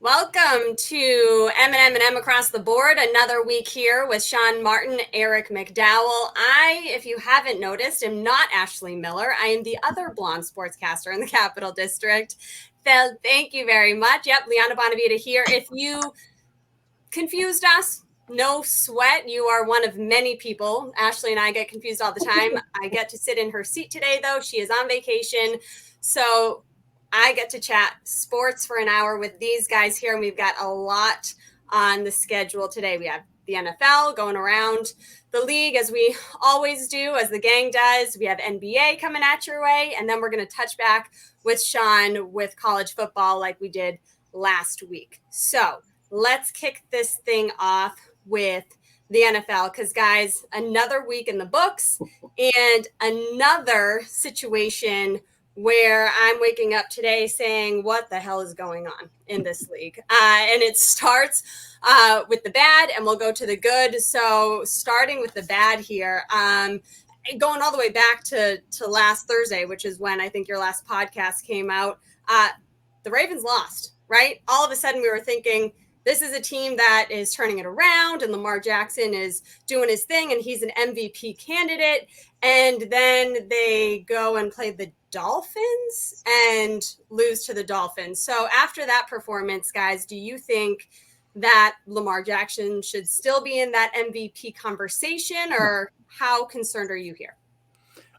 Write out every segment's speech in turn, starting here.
Welcome to M&M&M Across the Board. Another week here with Sean Martin, Eric McDowell. If you haven't noticed, am not Ashley Miller. I am the other blonde sportscaster in the Capital District. So thank you very much. Yep, Liana Bonavita here. If you confused us, no sweat. You are one of many people. Ashley and I get confused all the time. I get to sit in her seat today, though. She is on vacation. So I get to chat sports for an hour with these guys here, and we've got a lot on the schedule today. We have the NFL going around the league, as we always do, as the gang does. We have NBA coming at your way, and then we're going to touch back with Sean with college football like we did last week. So let's kick this thing off with the NFL because, guys, another week in the books and another situation where I'm waking up today saying, what the hell is going on in this league? And it starts with the bad, and we'll go to the good. So starting with the bad here, going all the way back to last Thursday, which is when I think your last podcast came out, the Ravens lost, right? All of a sudden we were thinking, this is a team that is turning it around, and Lamar Jackson is doing his thing, and he's an MVP candidate. And then they go and play the Dolphins and lose to the Dolphins. So after that performance, guys, do you think that Lamar Jackson should still be in that MVP conversation, or how concerned are you here?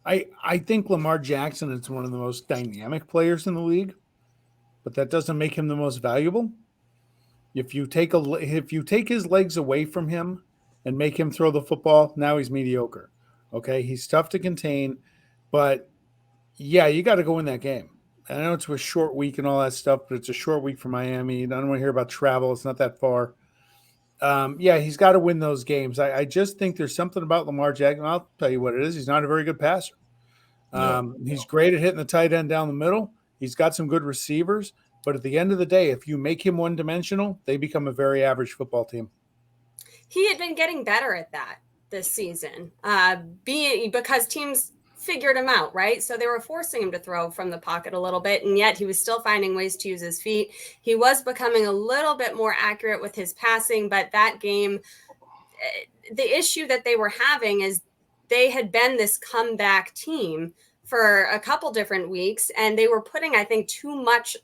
I think Lamar Jackson is one of the most dynamic players in the league, but that doesn't make him the most valuable. If you take his legs away from him and make him throw the football, now he's mediocre. Okay, he's tough to contain, but yeah, you got to go in that game. I know it's a short week and all that stuff, but it's a short week for Miami. I don't want to hear about travel. It's not that far. Yeah, he's got to win those games. I just think there's something about Lamar Jackson. I'll tell you what it is. He's not a very good passer. He's great at hitting the tight end down the middle. He's got some good receivers. But at the end of the day, if you make him one-dimensional, they become a very average football team. He had been getting better at that this season, because teams figured him out, right? So they were forcing him to throw from the pocket a little bit, and yet he was still finding ways to use his feet. He was becoming a little bit more accurate with his passing, but that game, the issue that they were having is they had been this comeback team for a couple different weeks, and they were putting, I think, too much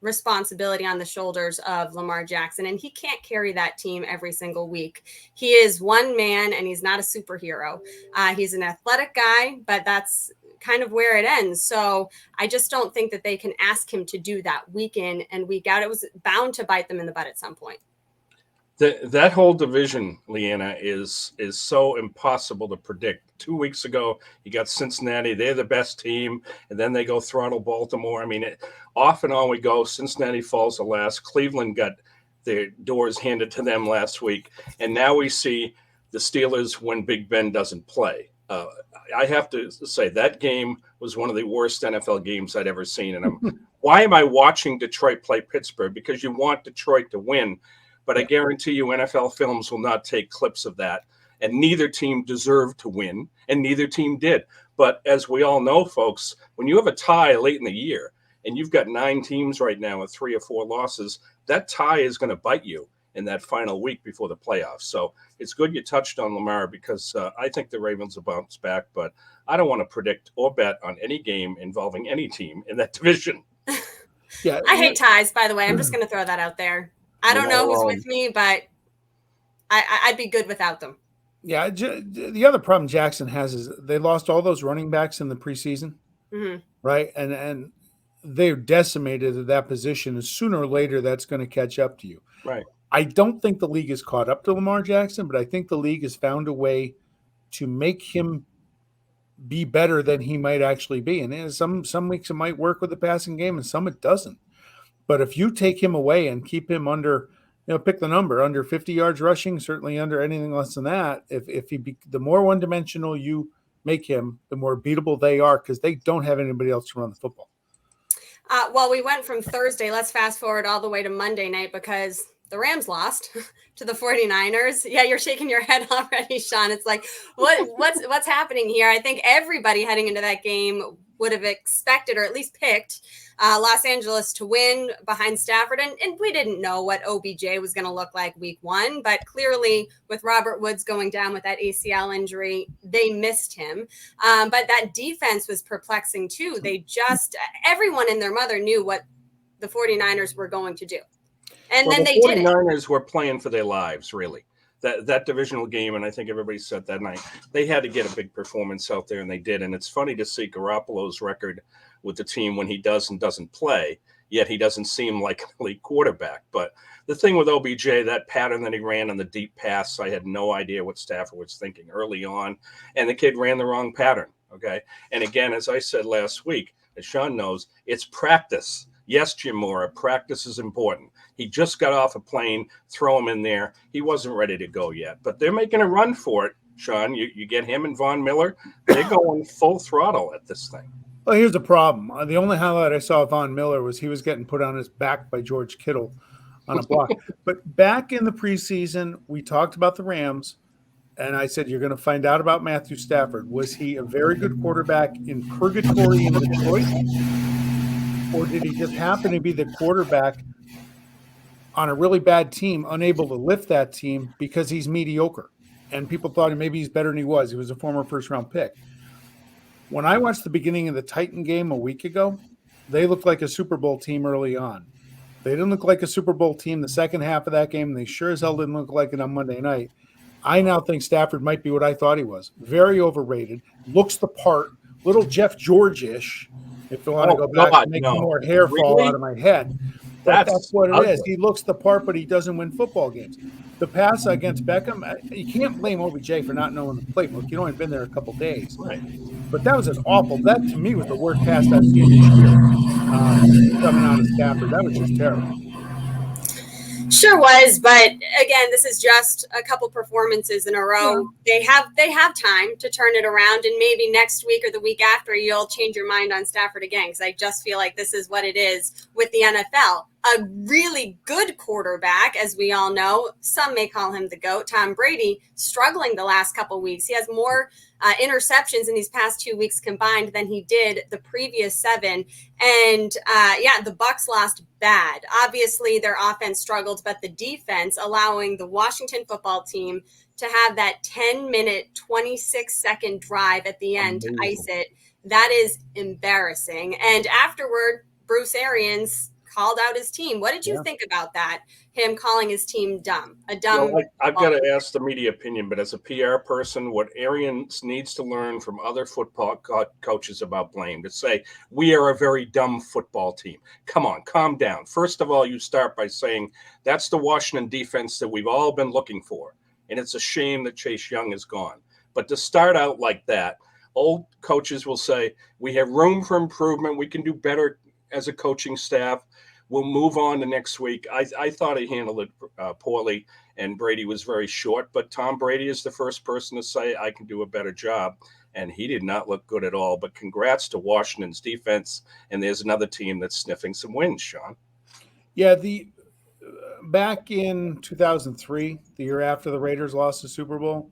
responsibility on the shoulders of Lamar Jackson, and he can't carry that team every single week. He is one man, and he's not a superhero. He's an athletic guy, but that's kind of where it ends. So I just don't think that they can ask him to do that week in and week out. It was bound to bite them in the butt at some point. That whole division, Leanna, is so impossible to predict. 2 weeks ago, you got Cincinnati. They're the best team. And then they go throttle Baltimore. I mean, off and on we go. Cincinnati falls to last. Cleveland got their doors handed to them last week. And now we see the Steelers when Big Ben doesn't play. I have to say that game was one of the worst NFL games I'd ever seen. And why am I watching Detroit play Pittsburgh? Because you want Detroit to win. But I guarantee you NFL Films will not take clips of that. And neither team deserved to win, and neither team did. But as we all know, folks, when you have a tie late in the year, and you've got 9 teams right now with 3 or 4 losses, that tie is going to bite you in that final week before the playoffs. So it's good you touched on Lamar, because I think the Ravens will bounce back. But I don't want to predict or bet on any game involving any team in that division. Yeah, I hate ties, by the way. I'm just going to throw that out there. I don't know who's with me, but I'd be good without them. Yeah, the other problem Jackson has is they lost all those running backs in the preseason, right? And they're decimated at that position. And sooner or later, that's going to catch up to you. Right. I don't think the league is caught up to Lamar Jackson, but I think the league has found a way to make him be better than he might actually be. And some weeks it might work with the passing game, and some it doesn't. But if you take him away and keep him under, pick the number, under 50 yards rushing, certainly under anything less than that, the more one-dimensional you make him, the more beatable they are, because they don't have anybody else to run the football. Well, we went from Thursday. Let's fast forward all the way to Monday night, because the Rams lost to the 49ers. Yeah, you're shaking your head already, Sean. It's like, what's happening here? I think everybody heading into that game would have expected, or at least picked, Los Angeles to win behind Stafford. And we didn't know what OBJ was going to look like week one, but clearly with Robert Woods going down with that ACL injury, they missed him. But that defense was perplexing too. Everyone and their mother knew what the 49ers were going to do. And then they did it. The 49ers were playing for their lives, really. That divisional game, and I think everybody said that night, they had to get a big performance out there, and they did. And it's funny to see Garoppolo's record with the team when he does and doesn't play, yet he doesn't seem like an elite quarterback. But the thing with OBJ, that pattern that he ran on the deep pass, I had no idea what Stafford was thinking early on, and the kid ran the wrong pattern, okay? And again, as I said last week, as Sean knows, it's practice. Yes, Jim Mora, practice is important. He just got off a plane, throw him in there. He wasn't ready to go yet, but they're making a run for it, Sean. You get him and Von Miller, they're going full throttle at this thing. Well, here's the problem. The only highlight I saw of Von Miller was he was getting put on his back by George Kittle on a block. But back in the preseason, we talked about the Rams, and I said, you're going to find out about Matthew Stafford. Was he a very good quarterback in purgatory in Detroit? Or did he just happen to be the quarterback on a really bad team, unable to lift that team because he's mediocre? And people thought maybe he's better than he was. He was a former first-round pick. When I watched the beginning of the Titan game a week ago, they looked like a Super Bowl team early on. They didn't look like a Super Bowl team the second half of that game, and they sure as hell didn't look like it on Monday night. I now think Stafford might be what I thought he was. Very overrated, looks the part, little Jeff George-ish, if you want to go back and make more hair fall out of my head. But that's what it is. He looks the part, but he doesn't win football games. The pass against Beckham, you can't blame OBJ for not knowing the playbook. You've only been there a couple days. Right. But that was an awful – that, to me, was the worst pass I've seen this year coming out of Stafford. That was just terrible. Sure was, but again, this is just a couple performances in a row. Yeah. They have time to turn it around, and maybe next week or the week after you'll change your mind on Stafford again, because I just feel like this is what it is with the NFL. A really good quarterback, as we all know. Some may call him the GOAT. Tom Brady struggling the last couple weeks. He has more interceptions in these past 2 weeks combined than he did the previous 7. And the Bucs lost bad. Obviously, their offense struggled, but the defense allowing the Washington football team to have that 10-minute, 26-second drive at the end to ice it. That is embarrassing. And afterward, Bruce Arians called out his team. What did you think about that? Him calling his team dumb? I've got to ask the media opinion, but as a PR person, what Arians needs to learn from other football coaches about blame, to say, we are a very dumb football team. Come on, calm down. First of all, you start by saying that's the Washington defense that we've all been looking for. And it's a shame that Chase Young is gone. But to start out like that, old coaches will say, we have room for improvement. We can do better as a coaching staff. We'll move on to next week. I thought he handled it poorly, and Brady was very short. But Tom Brady is the first person to say, I can do a better job. And he did not look good at all. But congrats to Washington's defense. And there's another team that's sniffing some wins, Sean. Yeah, back in 2003, the year after the Raiders lost the Super Bowl,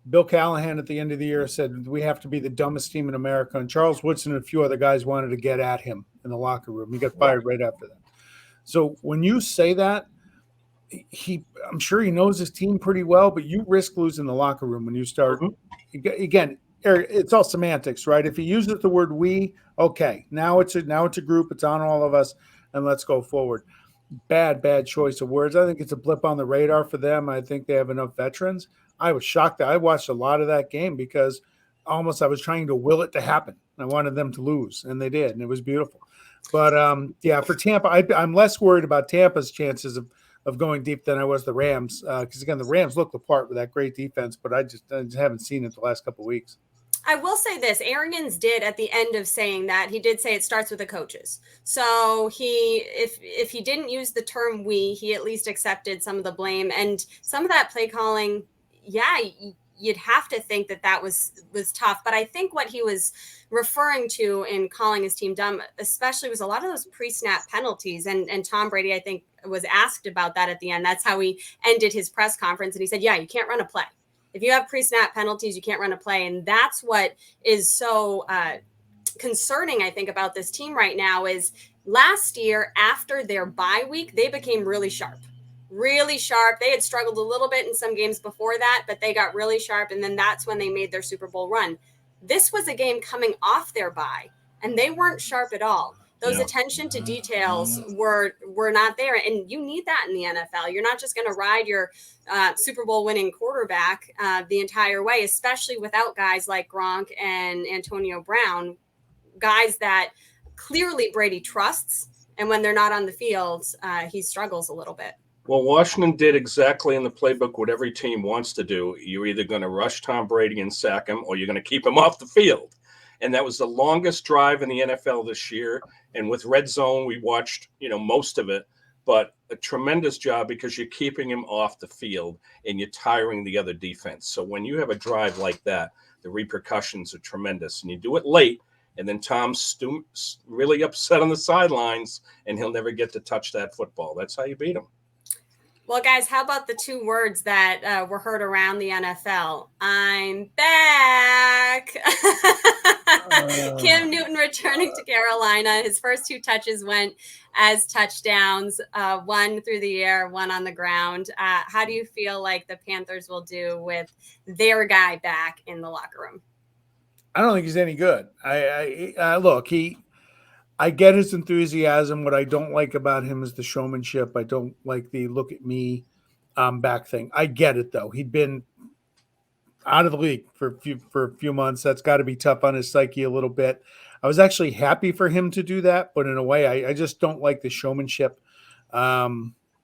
Bill Callahan at the end of the year said, we have to be the dumbest team in America. And Charles Woodson and a few other guys wanted to get at him in the locker room. He got fired right after that. So when you say that, I'm sure he knows his team pretty well, but you risk losing the locker room when you start. Again, Eric, it's all semantics, right? If he uses the word we, okay, now it's a group, it's on all of us, and let's go forward. Bad choice of words. I think it's a blip on the radar for them. I think they have enough veterans. I was shocked that I watched a lot of that game because I was trying to will it to happen. I wanted them to lose, and they did, and it was beautiful. But, for Tampa, I'm less worried about Tampa's chances of going deep than I was the Rams. Because, again, the Rams look the part with that great defense, but I just haven't seen it the last couple of weeks. I will say this. Arians did, at the end of saying that, he did say it starts with the coaches. So if he didn't use the term we, he at least accepted some of the blame. And some of that play calling, you'd have to think that was tough. But I think what he was referring to in calling his team dumb, especially, was a lot of those pre-snap penalties. And Tom Brady, I think, was asked about that at the end. That's how he ended his press conference. And he said, you can't run a play. If you have pre-snap penalties, you can't run a play. And that's what is so concerning, I think, about this team right now is last year after their bye week, they became really sharp. Really sharp. They had struggled a little bit in some games before that, but they got really sharp, and then that's when they made their Super Bowl run. This was a game coming off their bye, and they weren't sharp at all. Those attention to details were not there, and you need that in the NFL. You're not just going to ride your Super Bowl winning quarterback the entire way, especially without guys like Gronk and Antonio Brown, guys that clearly Brady trusts, and when they're not on the field, he struggles a little bit. Well, Washington did exactly in the playbook what every team wants to do. You're either going to rush Tom Brady and sack him, or you're going to keep him off the field. And that was the longest drive in the NFL this year. And with Red Zone, we watched, most of it, but a tremendous job because you're keeping him off the field and you're tiring the other defense. So when you have a drive like that, the repercussions are tremendous. And you do it late, and then Tom's really upset on the sidelines, and he'll never get to touch that football. That's how you beat him. Well, guys, how about the two words that were heard around the NFL? I'm back. Cam Newton returning to Carolina. His first two touches went as touchdowns, one through the air, one on the ground. How do you feel like the Panthers will do with their guy back in the locker room? I don't think he's any good. Look, I get his enthusiasm. What I don't like about him is the showmanship. I don't like the look at me back thing. I get it, though. He'd been out of the league for a few months. That's got to be tough on his psyche a little bit. I was actually happy for him to do that, but in a way, I just don't like the showmanship. But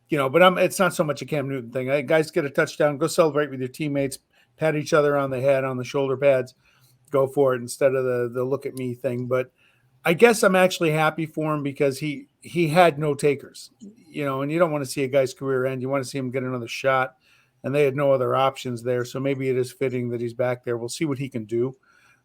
it's not so much a Cam Newton thing. Guys get a touchdown, go celebrate with your teammates, pat each other on the head, on the shoulder pads, go for it instead of the look at me thing. But I guess I'm actually happy for him because he had no takers, and you don't want to see a guy's career end. You want to see him get another shot, and they had no other options there. So maybe it is fitting that he's back there. We'll see what he can do.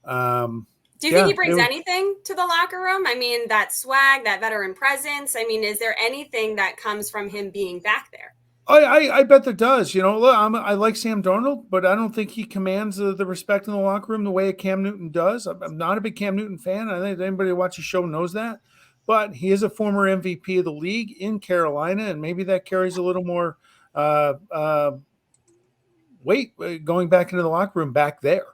Do you think he brings anything to the locker room? I mean, that swag, that veteran presence. I mean, is there anything that comes from him being back there? I bet there does. Look, I like Sam Darnold, but I don't think he commands the respect in the locker room the way a Cam Newton does. I'm not a big Cam Newton fan. I think anybody who watches the show knows that. But he is a former MVP of the league in Carolina, and maybe that carries a little more weight going back into the locker room back there.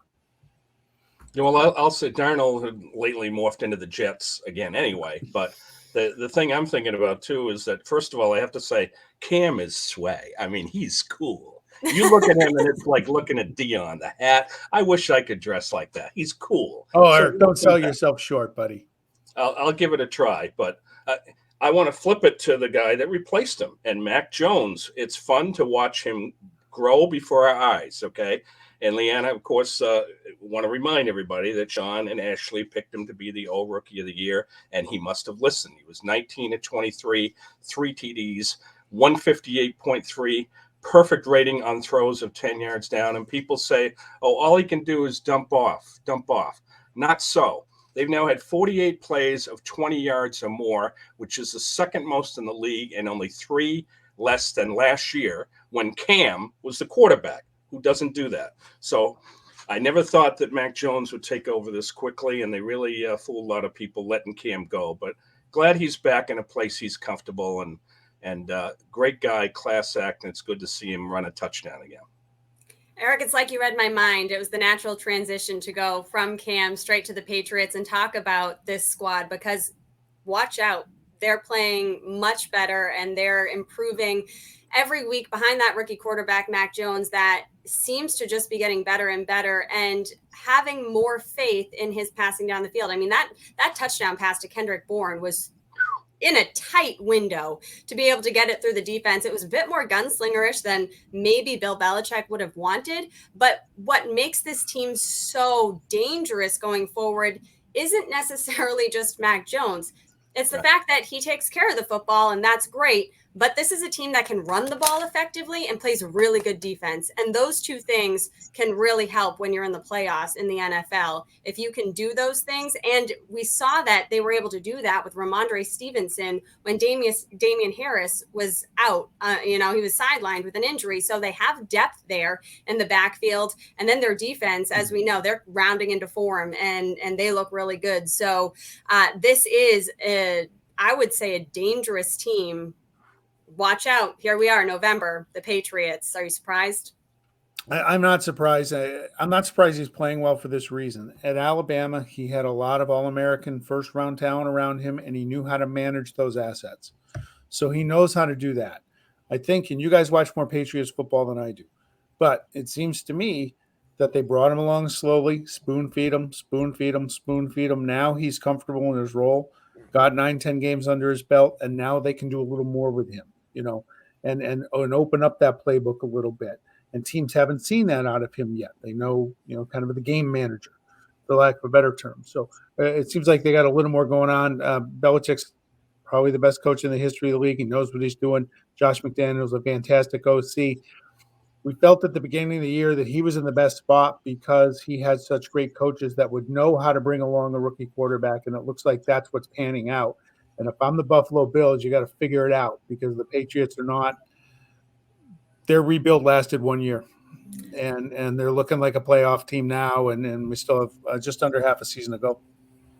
Well, I'll say Darnold had lately morphed into the Jets again anyway, but the thing I'm thinking about, too, is that, first of all, I have to say, Cam is sway. I mean, he's cool. You look at him, and it's like looking at Dion, the hat. I wish I could dress like that. He's cool. Oh, Eric, don't sell yourself short, buddy. I'll give it a try, but I want to flip it to the guy that replaced him, and Mac Jones. It's fun to watch him grow before our eyes, okay? And Liana, of course, want to remind everybody that Sean and Ashley picked him to be the Rookie of the Year, and he must have listened. He was 19 at 23, 3 TDs, 158.3, perfect rating on throws of 10 yards down. And people say, oh, all he can do is dump off. Not so. They've now had 48 plays of 20 yards or more, which is the second most in the league and only 3 less than last year when Cam was the quarterback, who doesn't do that. So I never thought that Mac Jones would take over this quickly, and they really fooled a lot of people letting Cam go. But glad he's back in a place he's comfortable, and great guy, class act, and it's good to see him run a touchdown again. Eric, it's like you read my mind. It was the natural transition to go from Cam straight to the Patriots and talk about this squad, because watch out. They're playing much better, and they're improving every week behind that rookie quarterback, Mac Jones, that seems to just be getting better and better and having more faith in his passing down the field. I mean, that touchdown pass to Kendrick Bourne was in a tight window to be able to get it through the defense. It was a bit more gunslingerish than maybe Bill Belichick would have wanted. But what makes this team so dangerous going forward isn't necessarily just Mac Jones. It's the fact that he takes care of the football, and that's great. but this is a team that can run the ball effectively and plays really good defense. And those two things can really help when you're in the playoffs in the NFL. If you can do those things, and we saw that they were able to do that with Ramondre Stevenson when Damian Harris was out. He was sidelined with an injury. So they have depth there in the backfield. And then their defense, as we know, they're rounding into form and they look really good. So this is, I would say, a dangerous team. Watch out. Here we are, November, the Patriots. Are you surprised? I'm not surprised. I'm not surprised he's playing well for this reason. At Alabama, he had a lot of All-American first-round talent around him, and he knew how to manage those assets. So he knows how to do that. I think, and you guys watch more Patriots football than I do, but it seems to me that they brought him along slowly, spoon feed him, spoon feed him, spoon feed him. Now he's comfortable in his role, got 9-10 games under his belt, and now they can do a little more with him, and open up that playbook a little bit. And teams haven't seen that out of him yet. They know, kind of the game manager, for lack of a better term. So it seems like they got a little more going on. Belichick's probably the best coach in the history of the league. He knows what he's doing. Josh McDaniels, a fantastic OC. We felt at the beginning of the year that he was in the best spot because he had such great coaches that would know how to bring along a rookie quarterback, and it looks like that's what's panning out. And if I'm the Buffalo Bills, you got to figure it out because the Patriots are not. Their rebuild lasted 1 year, and they're looking like a playoff team now, and we still have just under half a season to go.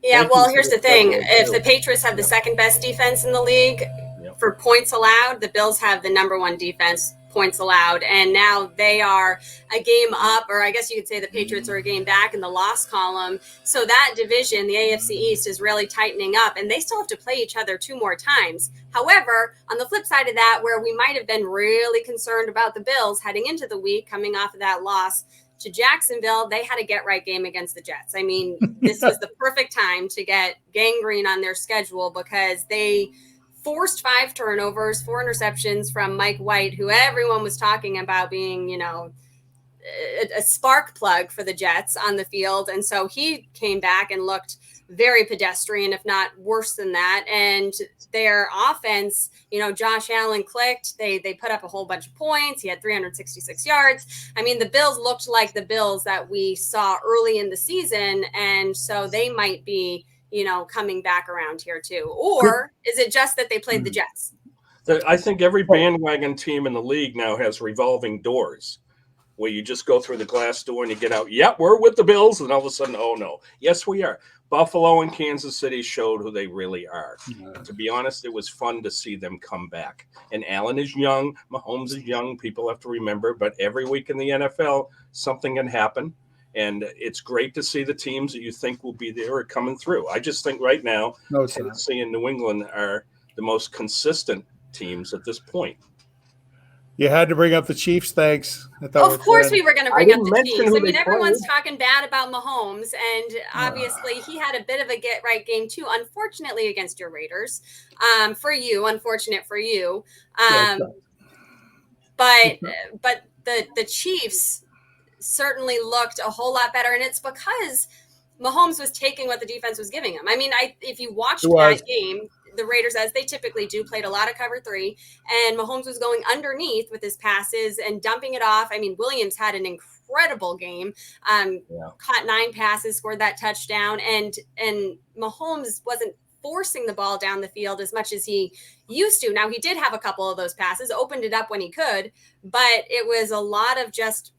Yeah, well, here's the thing. If the Patriots have the second best defense in the league for points allowed, the Bills have the number one defense points allowed. And now they are a game up, or I guess you could say the Patriots are a game back in the loss column. So that division, the AFC East, is really tightening up, and they still have to play each other 2 more times. However, on the flip side of that, where we might have been really concerned about the Bills heading into the week coming off of that loss to Jacksonville, they had a get-right game against the Jets. I mean, this was the perfect time to get gangrene on their schedule because they forced 5 turnovers, 4 interceptions from Mike White, who everyone was talking about being, a spark plug for the Jets on the field. And so he came back and looked very pedestrian, if not worse than that. And their offense, Josh Allen clicked. They put up a whole bunch of points. He had 366 yards. I mean, the Bills looked like the Bills that we saw early in the season. And so they might be, coming back around here too. Or is it just that they played the Jets? I think every bandwagon team in the league now has revolving doors where you just go through the glass door and you get out. Yeah, we're with the Bills. And all of a sudden, oh no. Yes, we are. Buffalo and Kansas City showed who they really are. To be honest, it was fun to see them come back. And Allen is young. Mahomes is young. People have to remember. But every week in the NFL, something can happen. And it's great to see the teams that you think will be there are coming through. I just think right now, Tennessee and New England are the most consistent teams at this point. You had to bring up the Chiefs, thanks. Of course we were going to bring up the Chiefs. I mean, everyone's talking bad about Mahomes, and obviously he had a bit of a get-right game too, unfortunately, against your Raiders. Unfortunate for you. But the Chiefs certainly looked a whole lot better, and it's because Mahomes was taking what the defense was giving him. I mean, if you watched that game, the Raiders, as they typically do, played a lot of cover 3, and Mahomes was going underneath with his passes and dumping it off. I mean, Williams had an incredible game, caught 9 passes, scored that touchdown, and Mahomes wasn't forcing the ball down the field as much as he used to. Now, he did have a couple of those passes, opened it up when he could, but it was a lot of just,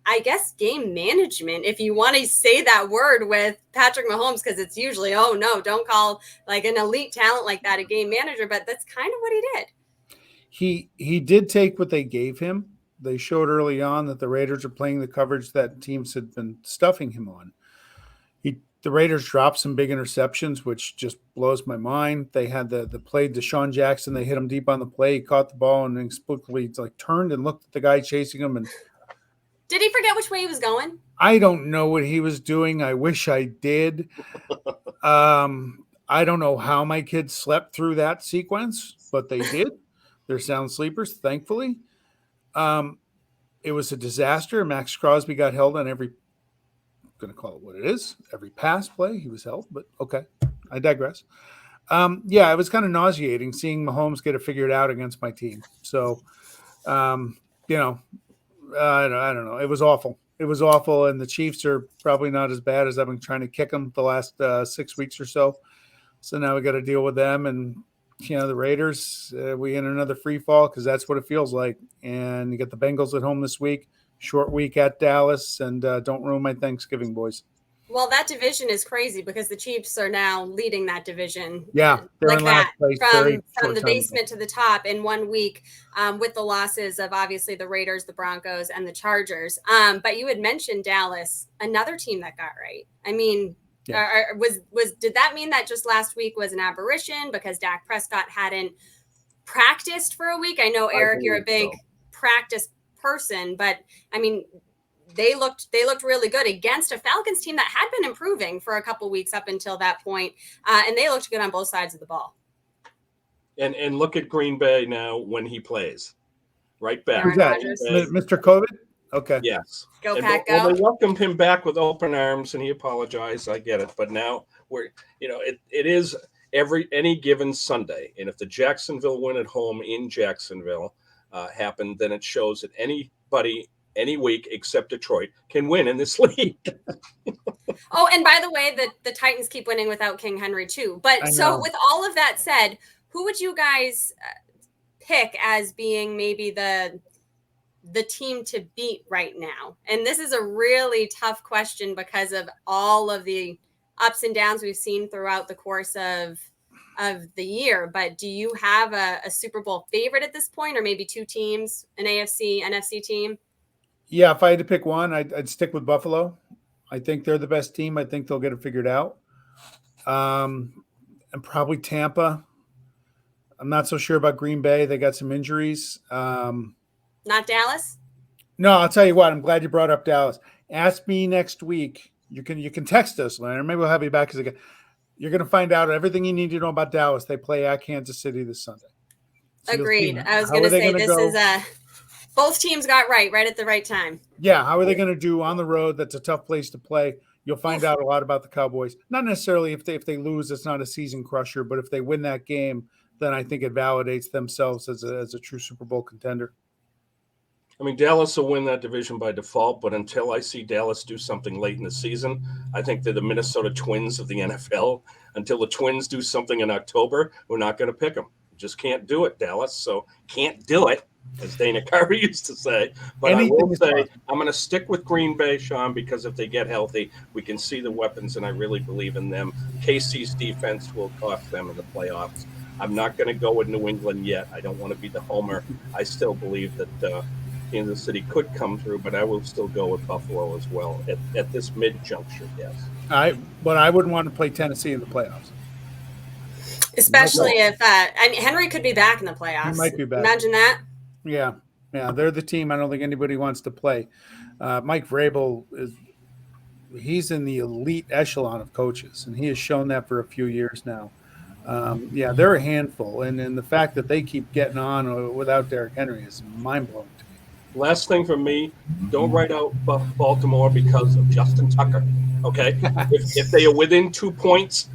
I guess, game management, if you want to say that word with Patrick Mahomes, because it's usually, oh no, don't call like an elite talent like that a game manager, but that's kind of what he did. He did take what they gave him. They showed early on that the Raiders are playing the coverage that teams had been stuffing him on. The Raiders dropped some big interceptions, which just blows my mind. They had the play Deshaun Jackson. They hit him deep on the play. He caught the ball and inexplicably turned and looked at the guy chasing him. And did he forget which way he was going? I don't know what he was doing. I wish I did. I don't know how my kids slept through that sequence, but they did. They're sound sleepers, thankfully. It was a disaster. Max Crosby got held on every, I'm going to call it what it is, every pass play he was held, but okay, I digress. Yeah, it was kind of nauseating seeing Mahomes get it figured out against my team. So, um, you know, I don't know. It was awful. It was awful, and the Chiefs are probably not as bad as I've been trying to kick them the last 6 weeks or so. So now we got to deal with them, and the Raiders. We in another free fall because that's what it feels like. And you get the Bengals at home this week. Short week at Dallas, and don't ruin my Thanksgiving, boys. Well, that division is crazy because the Chiefs are now leading that division Yeah, they're like in last that place from short the time ago. basement to the top in 1 week, with the losses of obviously the Raiders, the Broncos, and the Chargers. But you had mentioned Dallas, another team that got right. I mean, Yeah. did that mean that just last week was an aberration because Dak Prescott hadn't practiced for a week? I know, Eric, you're a big practice person, but I mean, they looked really good against a Falcons team that had been improving for a couple weeks up until that point, and they looked good on both sides of the ball. And look at Green Bay now when he plays, right back. Who's that, Mr. COVID? Okay. Yes. Go and Pack, well, go. they welcomed him back with open arms, and he apologized. I get it, but now it is any given Sunday, and if the Jacksonville win at home in Jacksonville happened, then it shows that anybody any week except Detroit can win in this league. Oh, and by the way, the Titans keep winning without King Henry too. But so with all of that said, who would you guys pick as being maybe the team to beat right now? And this is a really tough question because of all of the ups and downs we've seen throughout the course of the year. But do you have a Super Bowl favorite at this point, or maybe two teams, an AFC, NFC team? Yeah, if I had to pick one, I'd stick with Buffalo. I think they're the best team. I think they'll get it figured out. And probably Tampa. I'm not so sure about Green Bay. They got some injuries. Not Dallas? No, I'll tell you what. I'm glad you brought up Dallas. Ask me next week. You can text us, Leonard. Maybe we'll have you back because you're going to find out everything you need to know about Dallas. They play at Kansas City this Sunday. So agreed. I was going to say this is both teams got right at the right time. Yeah, how are they going to do on the road? That's a tough place to play. You'll find out a lot about the Cowboys. Not necessarily if they lose, it's not a season crusher, but if they win that game, then I think it validates themselves as a true Super Bowl contender. I mean, Dallas will win that division by default, but until I see Dallas do something late in the season, I think they're the Minnesota Twins of the NFL. Until the Twins do something in October, we're not going to pick them. Just can't do it, Dallas. So can't do it, as Dana Carvey used to say. But I will say I'm going to stick with Green Bay, Sean, because if they get healthy, we can see the weapons, and I really believe in them. KC's defense will cost them in the playoffs. I'm not going to go with New England yet. I don't want to be the homer. I still believe that Kansas City could come through, but I will still go with Buffalo as well at this mid-juncture, yes. But I wouldn't want to play Tennessee in the playoffs. Especially if Henry could be back in the playoffs. He might be back. Imagine that. Yeah, they're the team I don't think anybody wants to play. Mike Vrabel he's in the elite echelon of coaches, and he has shown that for a few years now. They're a handful, and the fact that they keep getting on without Derrick Henry is mind-blowing to me. Last thing from me, don't write out Baltimore because of Justin Tucker, okay? if they are within 2 points,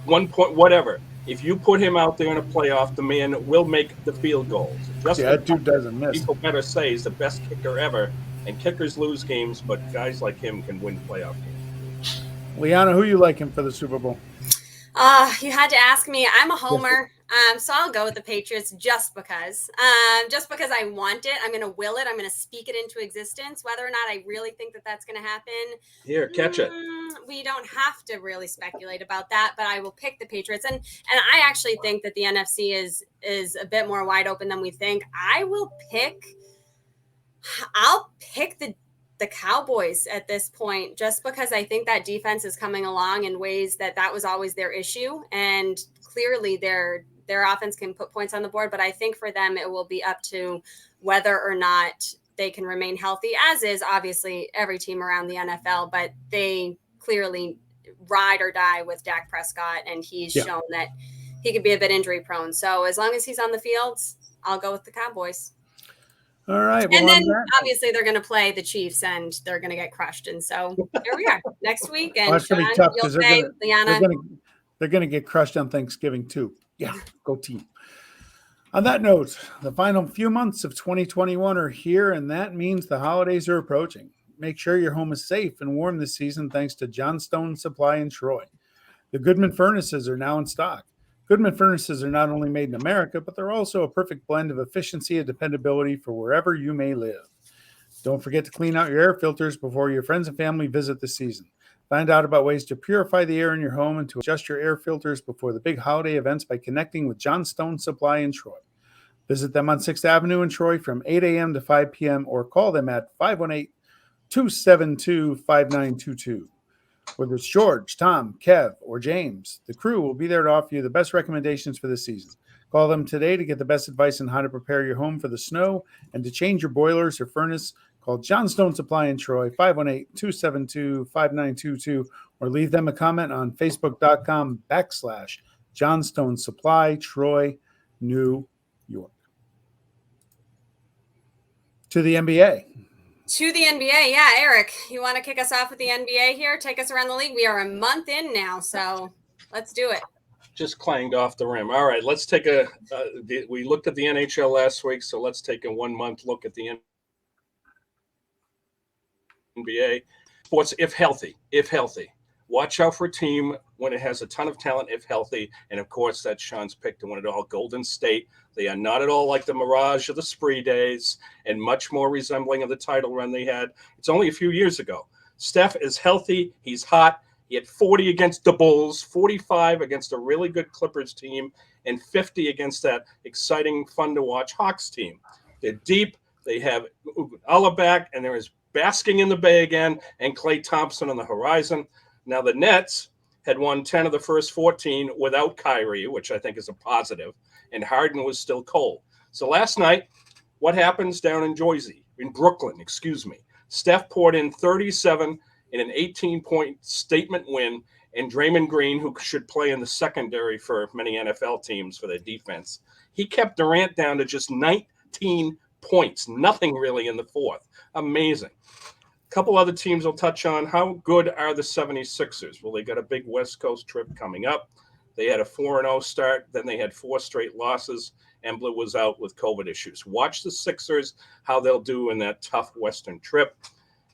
1 point, whatever, if you put him out there in a playoff, the man will make the field goals. That dude doesn't miss. People better say he's the best kicker ever, and kickers lose games, but guys like him can win playoff games. Liana, who you liking for the Super Bowl? You had to ask me. I'm a homer, so I'll go with the Patriots just because. Just because I want it. I'm going to will it. I'm going to speak it into existence. Whether or not I really think that that's going to happen. Here, catch it. We don't have to really speculate about that, but I will pick the Patriots. And I actually think that the NFC is a bit more wide open than we think. I'll pick the Cowboys at this point, just because I think that defense is coming along in ways that was always their issue. And clearly their offense can put points on the board, but I think for them, it will be up to whether or not they can remain healthy, as is obviously every team around the NFL, but they clearly ride or die with Dak Prescott. And he's shown that he could be a bit injury prone. So as long as he's on the field, I'll go with the Cowboys. All right. Well, and then obviously they're going to play the Chiefs and they're going to get crushed. And so here we are next week. And Sean, you'll say, Liana. They're going to get crushed on Thanksgiving too. Yeah, go team. On that note, the final few months of 2021 are here, and that means the holidays are approaching. Make sure your home is safe and warm this season thanks to Johnstone Supply in Troy. The Goodman furnaces are now in stock. Goodman furnaces are not only made in America, but they're also a perfect blend of efficiency and dependability for wherever you may live. Don't forget to clean out your air filters before your friends and family visit this season. Find out about ways to purify the air in your home and to adjust your air filters before the big holiday events by connecting with Johnstone Supply in Troy. Visit them on 6th Avenue in Troy from 8 a.m. to 5 p.m. or call them at 518-272-5922. Whether it's George, Tom, Kev, or James, the crew will be there to offer you the best recommendations for this season. Call them today to get the best advice on how to prepare your home for the snow and to change your boilers or furnace. Call Johnstone Supply in Troy, 518-272-5922, or leave them a comment on Facebook.com/Johnstone Supply, Troy, New York. To the NBA. To the NBA. Yeah, Eric, you want to kick us off with the NBA here? Take us around the league. We are a month in now, so let's do it. Just clanged off the rim. All right, let's take we looked at the NHL last week, so let's take a 1 month look at the NBA. Sports, if healthy. Watch out for a team when it has a ton of talent, if healthy. And of course, that's Sean's pick to win it all. Golden State. They are not at all like the Mirage of the Spree days and much more resembling of the title run they had. It's only a few years ago. Steph is healthy. He's hot. He had 40 against the Bulls, 45 against a really good Clippers team, and 50 against that exciting, fun-to-watch Hawks team. They're deep. They have Allah back, and there is basking in the Bay again, and Klay Thompson on the horizon. Now, the Nets had won 10 of the first 14 without Kyrie, which I think is a positive, and Harden was still cold. So last night, what happens down in Brooklyn, Steph poured in 37 in an 18-point statement win, and Draymond Green, who should play in the secondary for many NFL teams for their defense, he kept Durant down to just 19 points, nothing really in the fourth. Amazing. A couple other teams will touch on. How good are the 76ers? Well, they got a big West Coast trip coming up. They had a 4-0 start. Then they had 4 straight losses. Embla was out with COVID issues. Watch the Sixers, how they'll do in that tough Western trip.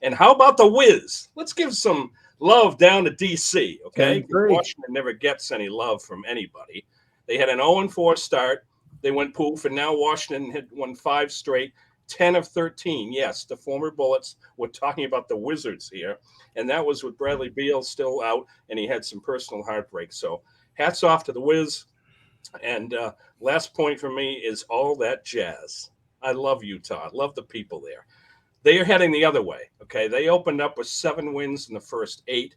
And how about the Wiz? Let's give some love down to D.C., okay? Washington never gets any love from anybody. They had an 0-4 start. They went poof, and now Washington had won 5 straight. 10 of 13. Yes, the former Bullets. We're talking about the Wizards here. And that was with Bradley Beal still out, and he had some personal heartbreak. So hats off to the Wiz. And last point for me is all that jazz. I love Utah. I love the people there. They are heading the other way, okay? They opened up with 7 wins in the first 8.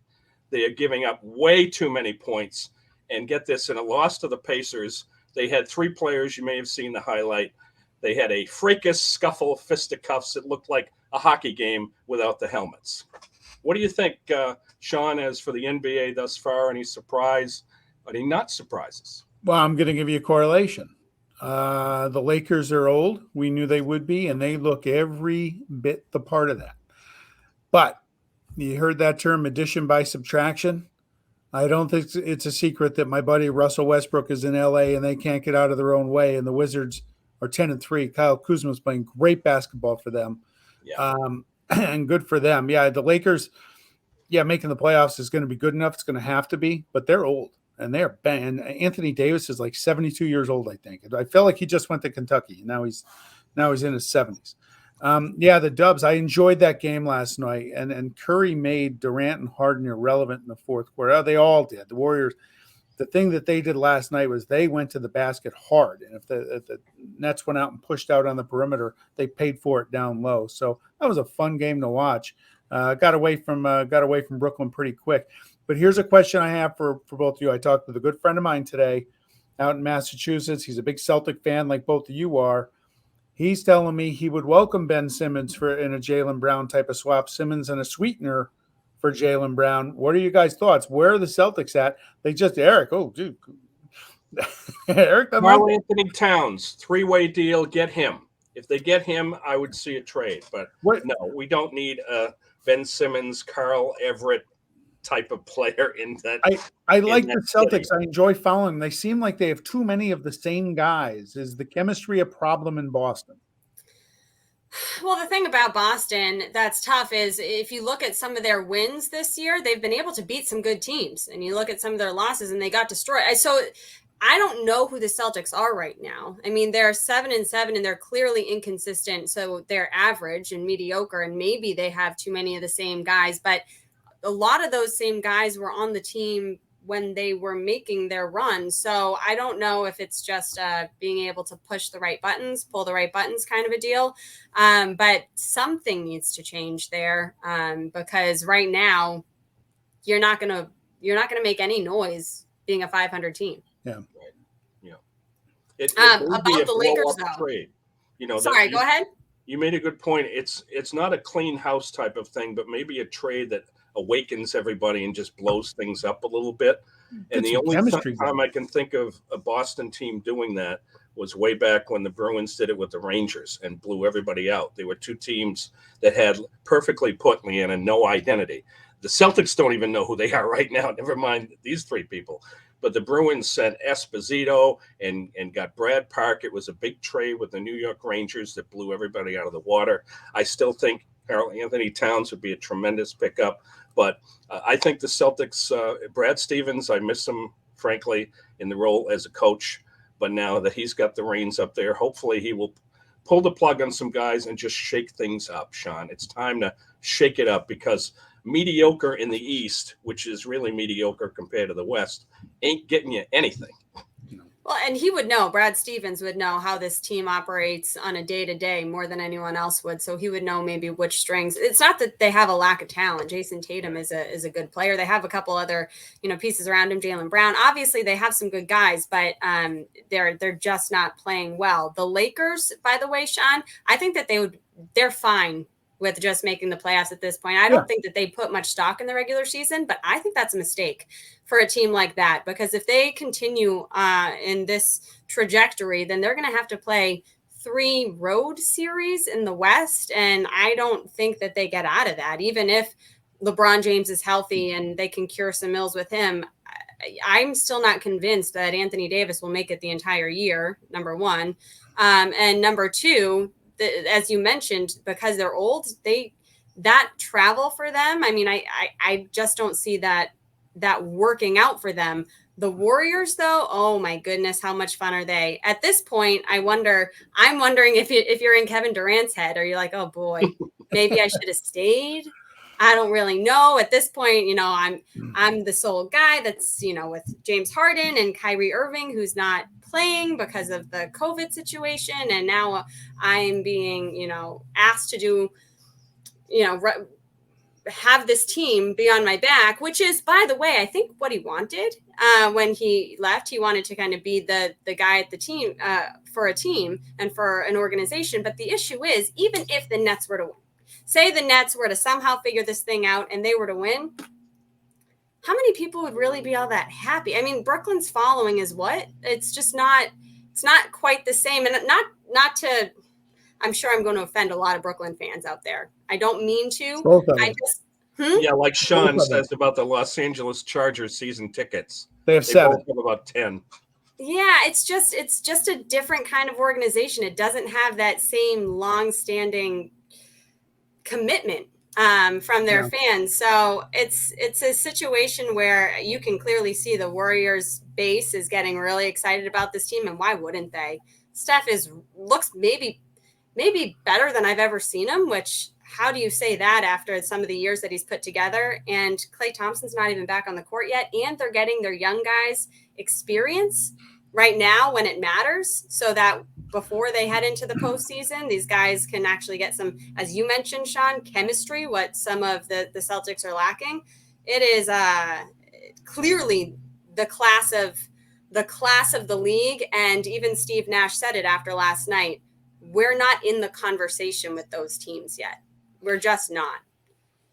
They are giving up way too many points. And get this, in a loss to the Pacers, they had 3 players. You may have seen the highlight. They had a fracas scuffle, fisticuffs. It looked like a hockey game without the helmets. What do you think, Sean, as for the NBA thus far? Any surprise? Any not surprises? Well, I'm going to give you a correlation. The Lakers are old. We knew they would be, and they look every bit the part of that. But you heard that term, addition by subtraction. I don't think it's a secret that my buddy Russell Westbrook is in LA and they can't get out of their own way, and the Wizards are 10-3. Kyle Kuzma's playing great basketball for them. Yeah. And good for them. Yeah, the Lakers, making the playoffs is going to be good enough. It's going to have to be, but they're old and they're banned. Anthony Davis is like 72 years old, I think. I feel like he just went to Kentucky. Now he's in his 70s. The Dubs, I enjoyed that game last night, and Curry made Durant and Harden irrelevant in the fourth quarter. They all did. The Warriors, the thing that they did last night was they went to the basket hard, and if the Nets went out and pushed out on the perimeter, they paid for it down low. So that was a fun game to watch. Got away from Brooklyn pretty quick. But here's a question I have for both of you. I talked with a good friend of mine today out in Massachusetts. He's a big Celtic fan, like both of you are. He's telling me he would welcome Ben Simmons in a Jaylen Brown type of swap. Simmons and a sweetener for Jaylen Brown. What are you guys' thoughts? Where are the Celtics at? They just Eric. Oh, dude. Eric. Karl Anthony Towns, 3-way deal. Get him. If they get him, I would see a trade. But no, we don't need a Ben Simmons, Carl Everett type of player in that. I like that the Celtics. city. I enjoy following them. They seem like they have too many of the same guys. Is the chemistry a problem in Boston? Well, the thing about Boston that's tough is if you look at some of their wins this year, they've been able to beat some good teams. And you look at some of their losses and they got destroyed. So I don't know who the Celtics are right now. I mean, they're 7-7 and they're clearly inconsistent. So they're average and mediocre, and maybe they have too many of the same guys. But a lot of those same guys were on the team when they were making their run. So I don't know if it's just being able to push the right buttons, pull the right buttons kind of a deal. But something needs to change there because right now you're not going to make any noise being a 500 team. Yeah. Right. Yeah. It About the Lakers, though. trade. Sorry, go ahead. You made a good point. It's not a clean house type of thing, but maybe a trade that awakens everybody and just blows things up a little bit. And the only time I can think of a Boston team doing that was way back when the Bruins did it with the Rangers and blew everybody out. They were two teams that had perfectly put, Leanna, no identity. The Celtics don't even know who they are right now, never mind these three people. But the Bruins sent Esposito and got Brad Park. It was a big trade with the New York Rangers that blew everybody out of the water. I still think Karl Anthony Towns would be a tremendous pickup. But I think the Celtics, Brad Stevens, I miss him, frankly, in the role as a coach. But now that he's got the reins up there, hopefully he will pull the plug on some guys and just shake things up, Sean. It's time to shake it up because mediocre in the East, which is really mediocre compared to the West, ain't getting you anything. Well, and he would know, Brad Stevens would know how this team operates on a day-to-day more than anyone else would. So he would know maybe which strings. It's not that they have a lack of talent. Jason Tatum is a good player. They have a couple other, pieces around him, Jaylen Brown. Obviously, they have some good guys, but they're just not playing well. The Lakers, by the way, Sean, I think that they're fine with just making the playoffs at this point. I don't think that they put much stock in the regular season, but I think that's a mistake for a team like that, because if they continue in this trajectory, then they're going to have to play 3 road series in the West. And I don't think that they get out of that, even if LeBron James is healthy and they can cure some ills with him. I'm still not convinced that Anthony Davis will make it the entire year, number one. And number two, as you mentioned, because they're old, that travel for them. I mean, I just don't see that working out for them. The Warriors, though, oh my goodness, how much fun are they? At this point, I'm wondering if you're in Kevin Durant's head, are you like, oh boy, maybe I should have stayed? I don't really know. At this point, I'm the sole guy that's, with James Harden and Kyrie Irving, who's not playing because of the COVID situation. And now I'm being, asked to do, have this team be on my back, which is, by the way, I think what he wanted when he left. He wanted to kind of be the guy at the team for a team and for an organization. But the issue is, even if the Nets were to win, say the Nets were to somehow figure this thing out and they were to win, how many people would really be all that happy? I mean, Brooklyn's following is what? It's just not, it's not quite the same. And not to, I'm sure I'm going to offend a lot of Brooklyn fans out there. I don't mean to. Yeah, like Sean says about the Los Angeles Chargers season tickets. They have 7. Both have about 10. Yeah, it's just a different kind of organization. It doesn't have that same long-standing commitment from their fans. So it's a situation where you can clearly see the Warriors base is getting really excited about this team, and why wouldn't they? Steph looks maybe better than I've ever seen him, which, how do you say that after some of the years that he's put together? And Klay Thompson's not even back on the court yet, and they're getting their young guys experience right now when it matters, so that before they head into the postseason, these guys can actually get some, as you mentioned, Sean, chemistry, what some of the Celtics are lacking. It is clearly the class of the league, and even Steve Nash said it after last night. We're not in the conversation with those teams yet. We're just not.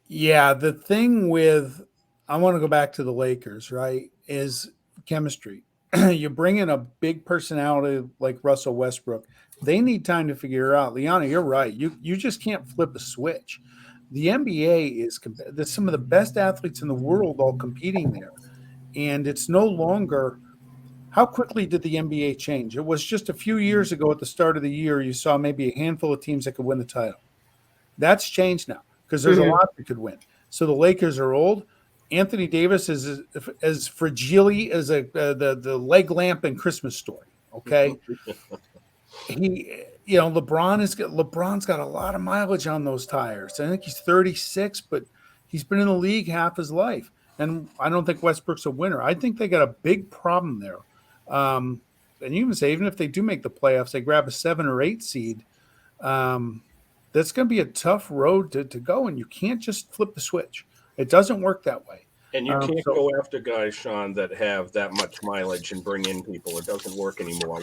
Yeah, the thing with, I want to go back to the Lakers, right, is chemistry. You bring in a big personality like Russell Westbrook. They need time to figure out. Liana, you're right. You just can't flip a switch. The NBA there's some of the best athletes in the world all competing there. And it's no longer, how quickly did the NBA change? It was just a few years ago at the start of the year, you saw maybe a handful of teams that could win the title. That's changed now because there's a lot that could win. So the Lakers are old. Anthony Davis is as fragile as the leg lamp in Christmas Story. Okay, LeBron's got a lot of mileage on those tires. I think he's 36, but he's been in the league half his life, and I don't think Westbrook's a winner. I think they got a big problem there. And you even say even if they do make the playoffs, they grab a 7 or 8 seed. That's going to be a tough road to go, and you can't just flip the switch. It doesn't work that way. And you can't go after guys, Sean, that have that much mileage and bring in people. It doesn't work anymore.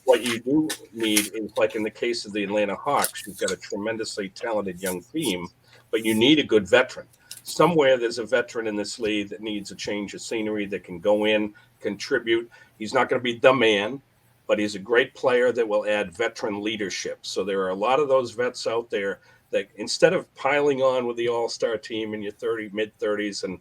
What you do need is, like in the case of the Atlanta Hawks, you've got a tremendously talented young team, but you need a good veteran. Somewhere there's a veteran in this league that needs a change of scenery, that can go in, contribute. He's not going to be the man, but he's a great player that will add veteran leadership. So there are a lot of those vets out there that, instead of piling on with the all-star team in your mid-30s and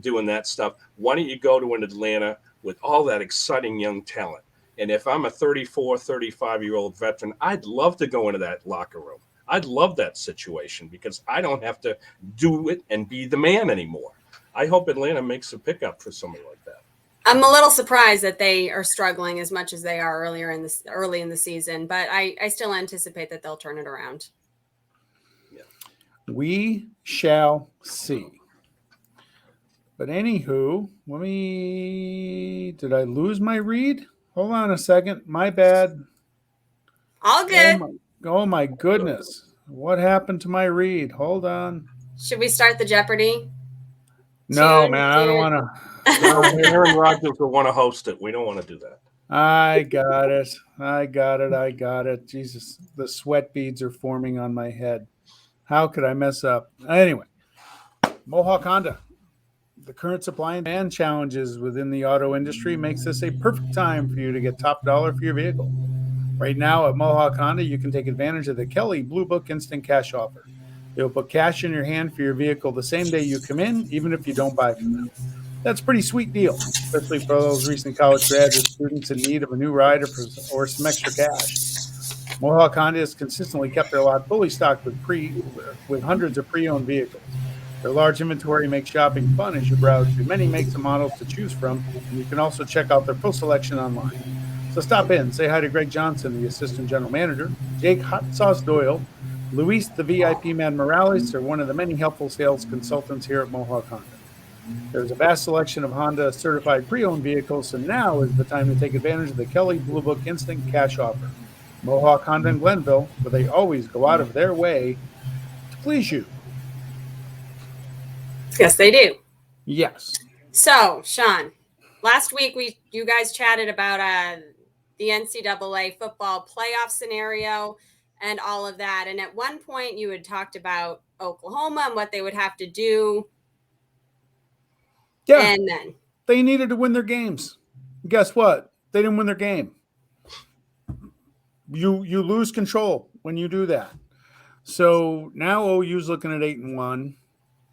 doing that stuff, why don't you go to an Atlanta with all that exciting young talent? And if I'm a 34, 35-year-old veteran, I'd love to go into that locker room. I'd love that situation because I don't have to do it and be the man anymore. I hope Atlanta makes a pickup for somebody like that. I'm a little surprised that they are struggling as much as they are early in the season, but I still anticipate that they'll turn it around. Yeah. We shall see. But anywho, did I lose my read? Hold on a second. My bad. All good. Oh my goodness. What happened to my read? Hold on. Should we start the Jeopardy? No, man, I don't want to. Aaron Rodgers will want to host it. We don't want to do that. I got it. Jesus, the sweat beads are forming on my head. How could I mess up? Anyway, Mohawk Honda. The current supply and demand challenges within the auto industry makes this a perfect time for you to get top dollar for your vehicle. Right now at Mohawk Honda, you can take advantage of the Kelly Blue Book Instant Cash Offer. They'll put cash in your hand for your vehicle the same day you come in, even if you don't buy from them. That's a pretty sweet deal, especially for those recent college grads or students in need of a new ride or some extra cash. Mohawk Honda has consistently kept their lot fully stocked with hundreds of pre-owned vehicles. Their large inventory makes shopping fun as you browse through many makes and models to choose from, and you can also check out their full selection online. So stop in, say hi to Greg Johnson, the Assistant General Manager, Jake Hot Sauce Doyle, Luis, the VIP Man Morales, are one of the many helpful sales consultants here at Mohawk Honda. There's a vast selection of Honda certified pre-owned vehicles, so now is the time to take advantage of the Kelly Blue Book Instant Cash Offer. Mohawk Honda in Glenville, where they always go out of their way to please you. Yes, they do. Yes. So, Sean, last week you guys chatted about the NCAA football playoff scenario and all of that. And at one point you had talked about Oklahoma and what they would have to do. Yeah. And then they needed to win their games. Guess what? They didn't win their game. You lose control when you do that. So now OU's looking at 8-1.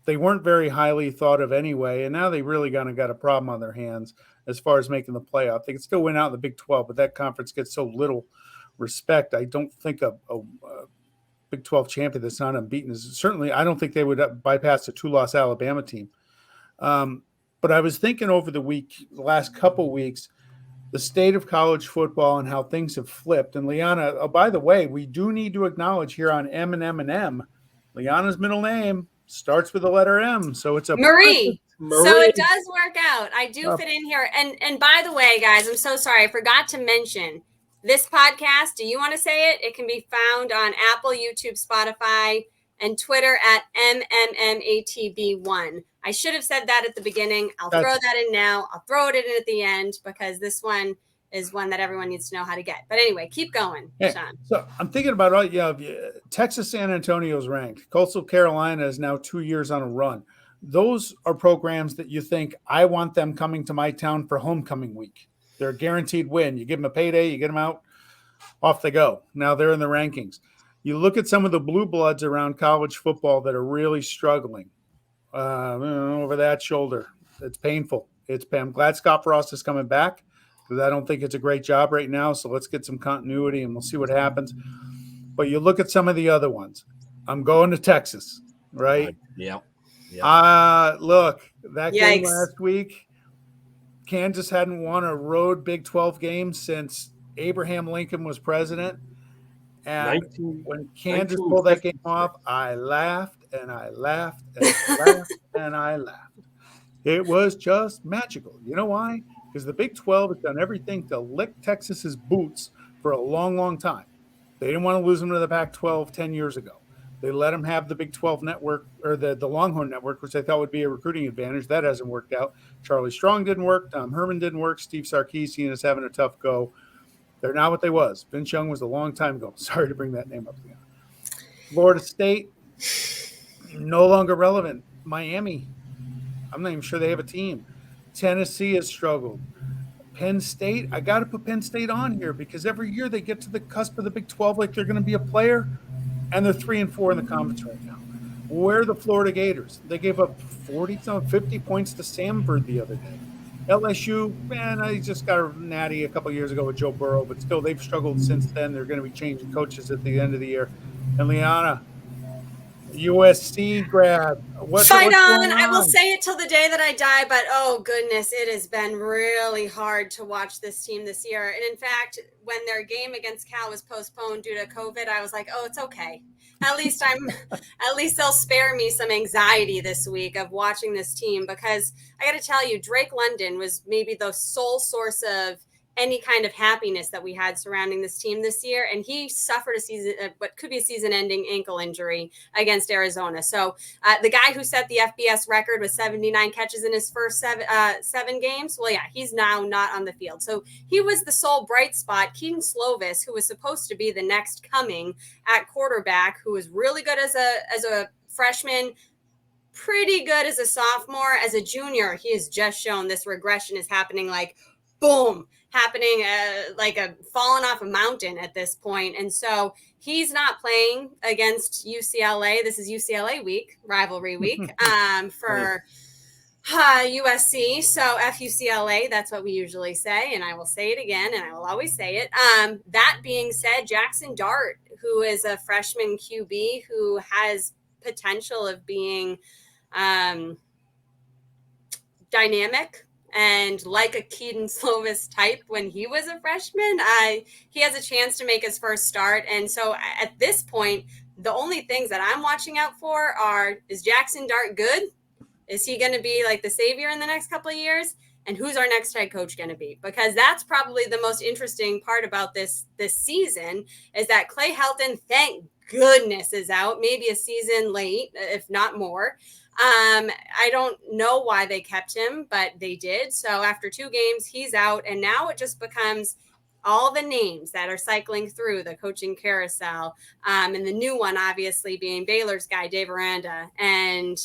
They weren't very highly thought of anyway, and now they really got a problem on their hands as far as making the playoff. They can still win out in the Big 12, but that conference gets so little respect. I don't think a Big 12 champion that's not unbeaten is certainly. I don't think they would bypass a 2-loss Alabama team. But I was thinking over the last couple weeks, the state of college football and how things have flipped. And Liana, oh, by the way, we do need to acknowledge here on M&M&M, Liana's middle name starts with the letter M. So it's a Marie. So it does work out. I do fit in here. And by the way, guys, I'm so sorry. I forgot to mention this podcast. Do you want to say it? It can be found on Apple, YouTube, Spotify, and Twitter at m&m&atb1. I should have said that at the beginning. I'll throw that in now. I'll throw it in at the end because this one is one that everyone needs to know how to get. But anyway, keep going, Sean. So I'm thinking about Texas San Antonio's ranked. Coastal Carolina is now 2 years on a run. Those are programs that you think, I want them coming to my town for homecoming week. They're a guaranteed win. You give them a payday, you get them out, off they go. Now they're in the rankings. You look at some of the blue bloods around college football that are really struggling over that shoulder. It's painful. I'm glad Scott Frost is coming back because I don't think it's a great job right now. So let's get some continuity and we'll see what happens. But you look at some of the other ones. I'm going to Texas, right? Yeah. Look, that game Yikes. last week, Kansas hadn't won a road Big 12 game since Abraham Lincoln was president. And when Kansas pulled that game off, I laughed and I laughed and I laughed and I laughed. It was just magical. You know why? Because the Big 12 has done everything to lick Texas's boots for a long, long time. They didn't want to lose them to the Pac-12 10 years ago. They let them have the Big 12 network or the Longhorn network, which I thought would be a recruiting advantage. That hasn't worked out. Charlie Strong didn't work. Tom Herman didn't work. Steve Sarkisian is having a tough go. They're not what they was. Vince Young was a long time ago. Sorry to bring that name up again. Florida State, no longer relevant. Miami, I'm not even sure they have a team. Tennessee has struggled. Penn State, I got to put Penn State on here because every year they get to the cusp of the Big 12 like they're going to be a player, and they're 3-4 in the conference right now. Where are the Florida Gators? They gave up 50 points to Samford the other day. LSU, man, I just got a natty a couple of years ago with Joe Burrow, but still they've struggled since then. They're going to be changing coaches at the end of the year. And Liana, USC grad. Fight on. I will say it till the day that I die, but oh goodness, it has been really hard to watch this team this year. And in fact, when their game against Cal was postponed due to COVID, I was like, oh, it's okay. At least they'll spare me some anxiety this week of watching this team, because I got to tell you, Drake London was maybe the sole source of any kind of happiness that we had surrounding this team this year. And he suffered what could be a season-ending ankle injury against Arizona. So the guy who set the FBS record with 79 catches in his first seven games, well, yeah, he's now not on the field. So he was the sole bright spot. Keaton Slovis, who was supposed to be the next coming at quarterback, who was really good as a freshman, pretty good as a sophomore. As a junior, he has just shown this regression is happening like boom, happening like a falling off a mountain at this point. And so he's not playing against UCLA. This is UCLA week, rivalry week for USC. So FUCLA, that's what we usually say. And I will say it again, and I will always say it. That being said, Jackson Dart, who is a freshman QB who has potential of being dynamic and like a Keaton Slovis type when he was a freshman, he has a chance to make his first start. And so at this point, the only things that I'm watching out for is Jackson Dart good? Is he going to be like the savior in the next couple of years? And who's our next head coach going to be? Because that's probably the most interesting part about this season is that Clay Helton, thank goodness, is out, maybe a season late, if not more. I don't know why they kept him, but they did. So after 2 games, he's out. And now it just becomes all the names that are cycling through the coaching carousel. And the new one, obviously, being Baylor's guy, Dave Aranda, and,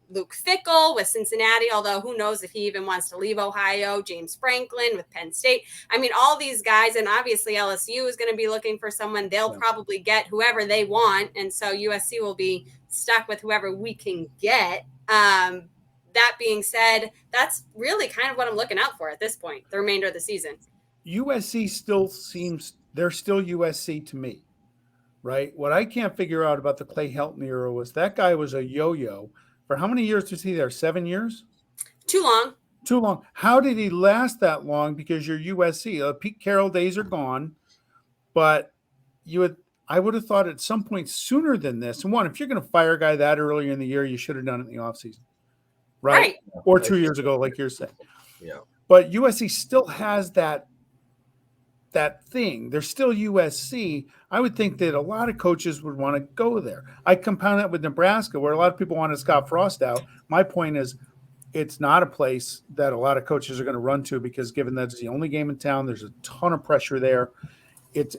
Luke Fickell with Cincinnati, although who knows if he even wants to leave Ohio, James Franklin with Penn State. I mean, all these guys, and obviously LSU is going to be looking for someone. They'll probably get whoever they want. And so USC will be stuck with whoever we can get. That being said, that's really kind of what I'm looking out for at this point, the remainder of the season. USC they're still USC to me, right? What I can't figure out about the Clay Helton era was that guy was a yo-yo. For how many years was he there? 7 years? Too long. Too long. How did he last that long? Because you're USC. Pete Carroll days are gone, but I would have thought at some point sooner than this. And one, if you're going to fire a guy that early in the year, you should have done it in the offseason, right? Or 2 years ago, like you're saying. Yeah. But USC still has that thing. They're still USC. I would think that a lot of coaches would want to go there. I compound that with Nebraska, where a lot of people wanted Scott Frost out. My point is, it's not a place that a lot of coaches are going to run to because given that it's the only game in town, there's a ton of pressure there.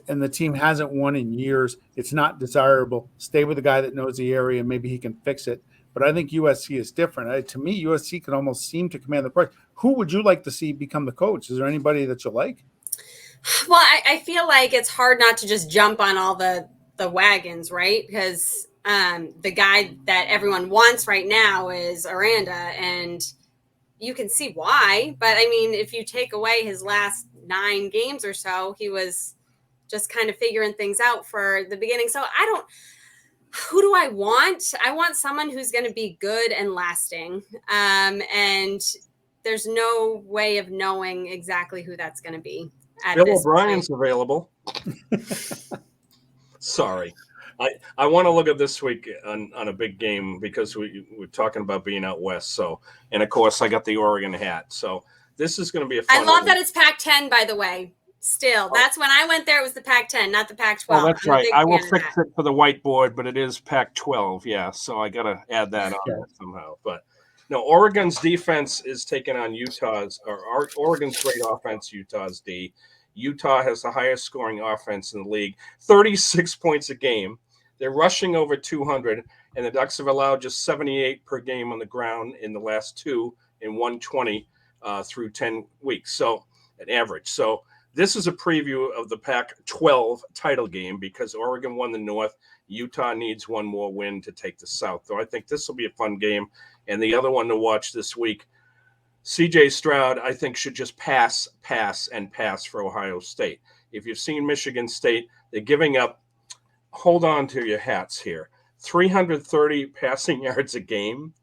And the team hasn't won in years. It's not desirable. Stay with a guy that knows the area. Maybe he can fix it. But I think USC is different. To me, USC can almost seem to command the price. Who would you like to see become the coach? Is there anybody that you like? Well, I feel like it's hard not to just jump on all the the wagons, right? Because the guy that everyone wants right now is Aranda, and you can see why. But I mean, if you take away his last 9 games or so, he was just kind of figuring things out for the beginning. So who do I want? I want someone who's going to be good and lasting. And there's no way of knowing exactly who that's going to be. Bill O'Brien's available. Sorry. I want to look at this week on a big game because we're talking about being out west. So, and of course, I got the Oregon hat. So this is going to be a fun I love that it's Pac-10, by the way. Still, that's when I went there. It was the Pac-10, not the Pac-12. Oh, that's right. I will fix it for the whiteboard, but it is Pac-12. Yeah, so I got to add that on there somehow. But no, Oregon's defense is taking on Oregon's great offense, Utah's D. Utah has the highest scoring offense in the league, 36 points a game. They're rushing over 200, and the Ducks have allowed just 78 per game on the ground in the last 2 and 120 through 10 weeks. So an average. So this is a preview of the Pac-12 title game because Oregon won the North. Utah needs one more win to take the South. So I think this will be a fun game. And the other one to watch this week, C.J. Stroud, I think, should just pass for Ohio State. If you've seen Michigan State, they're giving up, hold on to your hats here, 330 passing yards a game.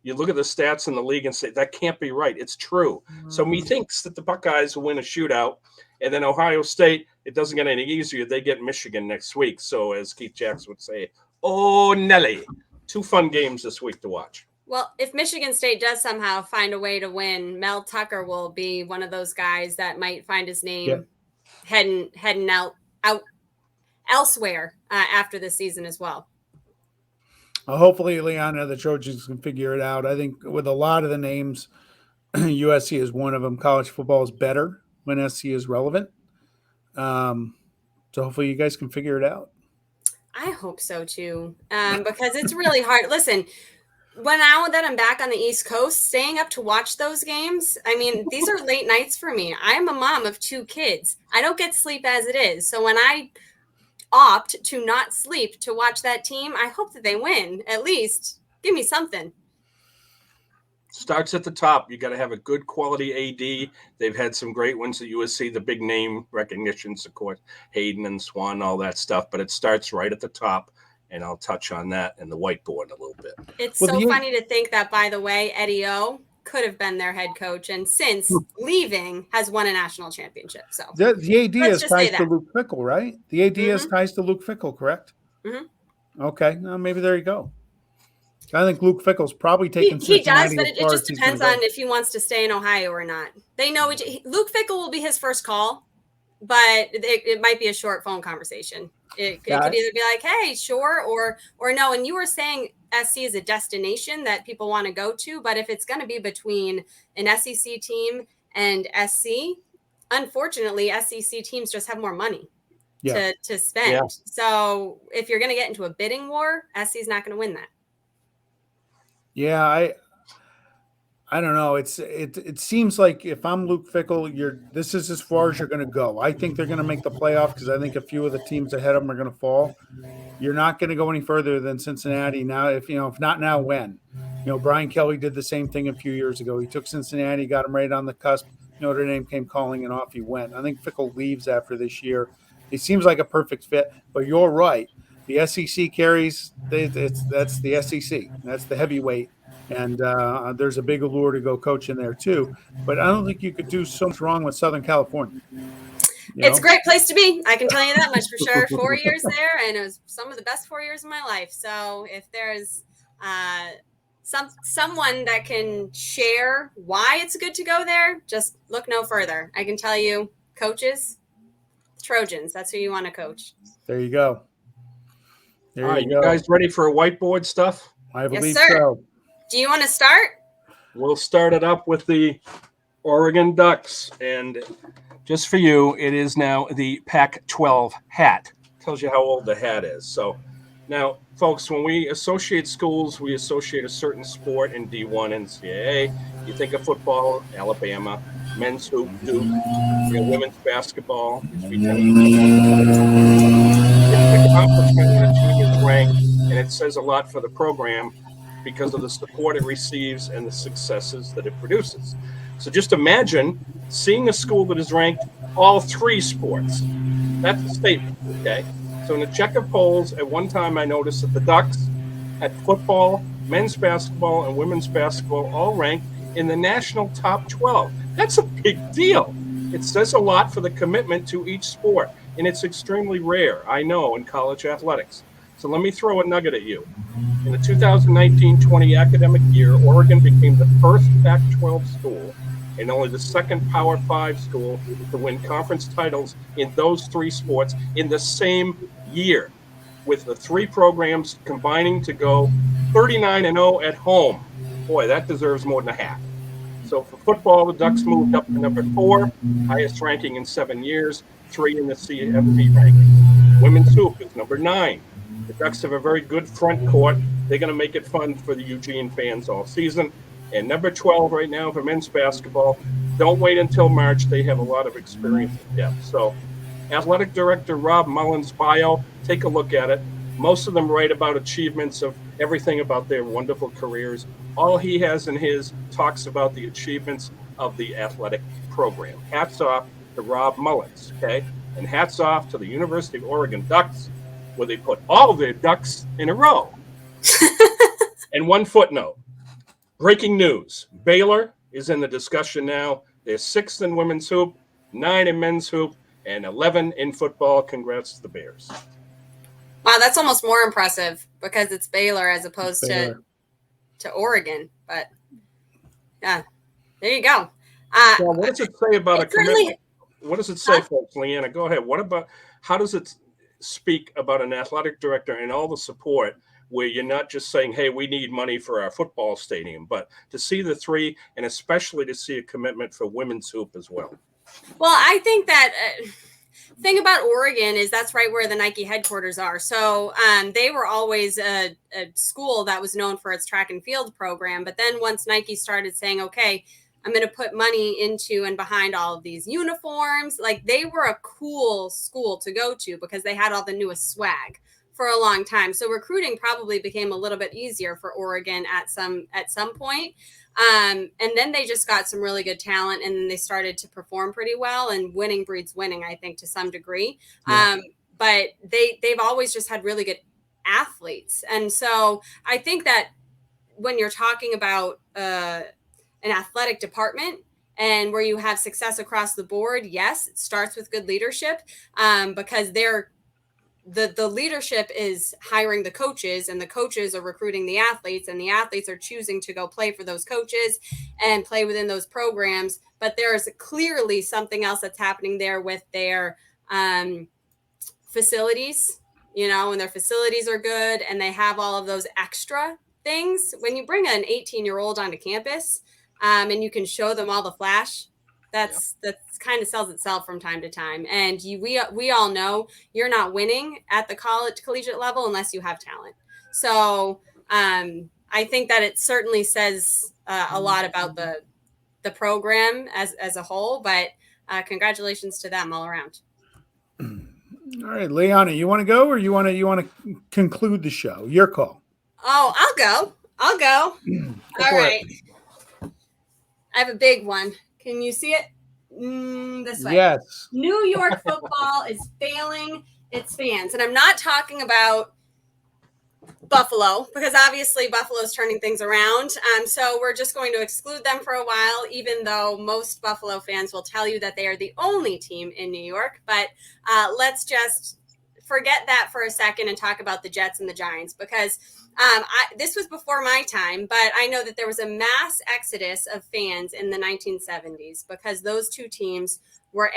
You look at the stats in the league and say, that can't be right. It's true. So methinks that the Buckeyes will win a shootout. And then Ohio State, it doesn't get any easier. They get Michigan next week. So as Keith Jackson would say, oh, Nelly. 2 fun games this week to watch. Well, if Michigan State does somehow find a way to win, Mel Tucker will be one of those guys that might find his name heading out elsewhere after this season as well. Hopefully, Liana, the Trojans can figure it out. I think with a lot of the names, USC is one of them. College football is better when SC is relevant. So hopefully you guys can figure it out. I hope so too, because it's really hard. Listen, now that I'm back on the East Coast, staying up to watch those games, I mean, these are late nights for me. I'm a mom of 2 kids. I don't get sleep as it is. So when I opt to not sleep to watch that team, I hope that they win. At least give me something. Starts at the top. You got to have a good quality AD. They've had some great ones at USC, the big name recognitions, of course, Hayden and Swan, all that stuff. But it starts right at the top, and I'll touch on that in the whiteboard a little bit. It's funny to think that, by the way, Eddie O could have been their head coach, and since leaving has won a national championship. So the AD is ties to Luke Fickell, right? The AD is ties to Luke Fickell, correct? Mm-hmm. Okay, well, maybe there you go. I think Luke Fickell's probably taking he does, but it just depends on if he wants to stay in Ohio or not. They know Luke Fickell will be his first call, but it might be a short phone conversation. It could either be like, hey, sure, or no. And you were saying SC is a destination that people want to go to, but if it's going to be between an SEC team and SC, unfortunately, SEC teams just have more money to spend. Yeah. So if you're going to get into a bidding war, SC is not going to win that. Yeah, I don't know. It seems like if I'm Luke Fickell, this is as far as you're going to go. I think they're going to make the playoff because I think a few of the teams ahead of them are going to fall. You're not going to go any further than Cincinnati now. If not now, when? Brian Kelly did the same thing a few years ago. He took Cincinnati, got them right on the cusp. Notre Dame came calling, and off he went. I think Fickell leaves after this year. He seems like a perfect fit, but you're right. The SEC carries. That's the SEC. That's the heavyweight. And there's a big allure to go coach in there too. But I don't think you could do so much wrong with Southern California. It's a great place to be. I can tell you that much for sure. 4 years there, and it was some of the best 4 years of my life. So if there's someone that can share why it's good to go there, just look no further. I can tell you, coaches, Trojans, that's who you want to coach. There you go. All right, you guys ready for a whiteboard stuff? I believe so. Do you want to start? We'll start it up with the Oregon Ducks. And just for you, it is now the Pac-12 hat. Tells you how old the hat is. So now, folks, when we associate schools, we associate a certain sport in D1 NCAA. You think of football, Alabama, men's hoop, Duke, women's basketball. The conference it says a lot for the program because of the support it receives and the successes that it produces. So just imagine seeing a school that is ranked all three sports. That's a statement, okay? So in a check of polls, at one time I noticed that the Ducks had football, men's basketball, and women's basketball all ranked in the national top 12. That's a big deal. It says a lot for the commitment to each sport, and it's extremely rare, I know, in college athletics. So let me throw a nugget at you. In the 2019-20 academic year, Oregon became the first Pac-12 school and only the second Power 5 school to win conference titles in those three sports in the same year, with the three programs combining to go 39-0 at home. Boy, that deserves more than a hat. So for football, the Ducks moved up to number 4, highest ranking in 7 years, 3 in the CFP rankings. Women's hoop is number 9. The Ducks have a very good front court. They're going to make it fun for the Eugene fans all season. And number 12 right now for men's basketball. Don't wait until March. They have a lot of experience and depth. So athletic director Rob Mullen's bio, take a look at it. Most of them write about achievements of everything about their wonderful careers. All he has in his talks about the achievements of the athletic program. Hats off to Rob Mullins, okay? And hats off to the University of Oregon Ducks, where they put all their ducks in a row. And one footnote, breaking news, Baylor is in the discussion now. They're 6th in women's hoop, 9 in men's hoop, and 11 in football. Congrats to the Bears. Wow, that's almost more impressive because it's Baylor as opposed Baylor. to Oregon. But yeah, there you go. Well, what does it say about a commitment? What does it say, folks? Leanna, go ahead. How does it speak about an athletic director and all the support where you're not just saying, hey, we need money for our football stadium, but to see the three and especially to see a commitment for women's hoop as well? Well, I think that thing about Oregon is that's right where the Nike headquarters are. So they were always a school that was known for its track and field program. But then once Nike started saying, okay, I'm going to put money into and behind all of these uniforms, like they were a cool school to go to because they had all the newest swag for a long time. So recruiting probably became a little bit easier for Oregon at some point. And then they just got some really good talent and then they started to perform pretty well, and winning breeds winning, I think, to some degree. Yeah. But they've always just had really good athletes. And so I think that when you're talking about an athletic department and where you have success across the board, yes, it starts with good leadership because the leadership is hiring the coaches and the coaches are recruiting the athletes and the athletes are choosing to go play for those coaches and play within those programs. But there is clearly something else that's happening there with their facilities, and their facilities are good and they have all of those extra things. When you bring an 18-year-old onto campus and you can show them all the flash, that's kind of sells itself from time to time. And we all know you're not winning at the collegiate level unless you have talent. So I think that it certainly says a lot about the program as a whole, but congratulations to them all around. All right, Liana, you want to go or you want to conclude the show? Your call. Oh, I'll go. All right. I have a big one. Can you see it? This way. Yes. New York football is failing its fans. And I'm not talking about Buffalo because obviously Buffalo's turning things around. So we're just going to exclude them for a while, even though most Buffalo fans will tell you that they are the only team in New York. But let's just forget that for a second and talk about the Jets and the Giants because this was before my time, but I know that there was a mass exodus of fans in the 1970s because those two teams were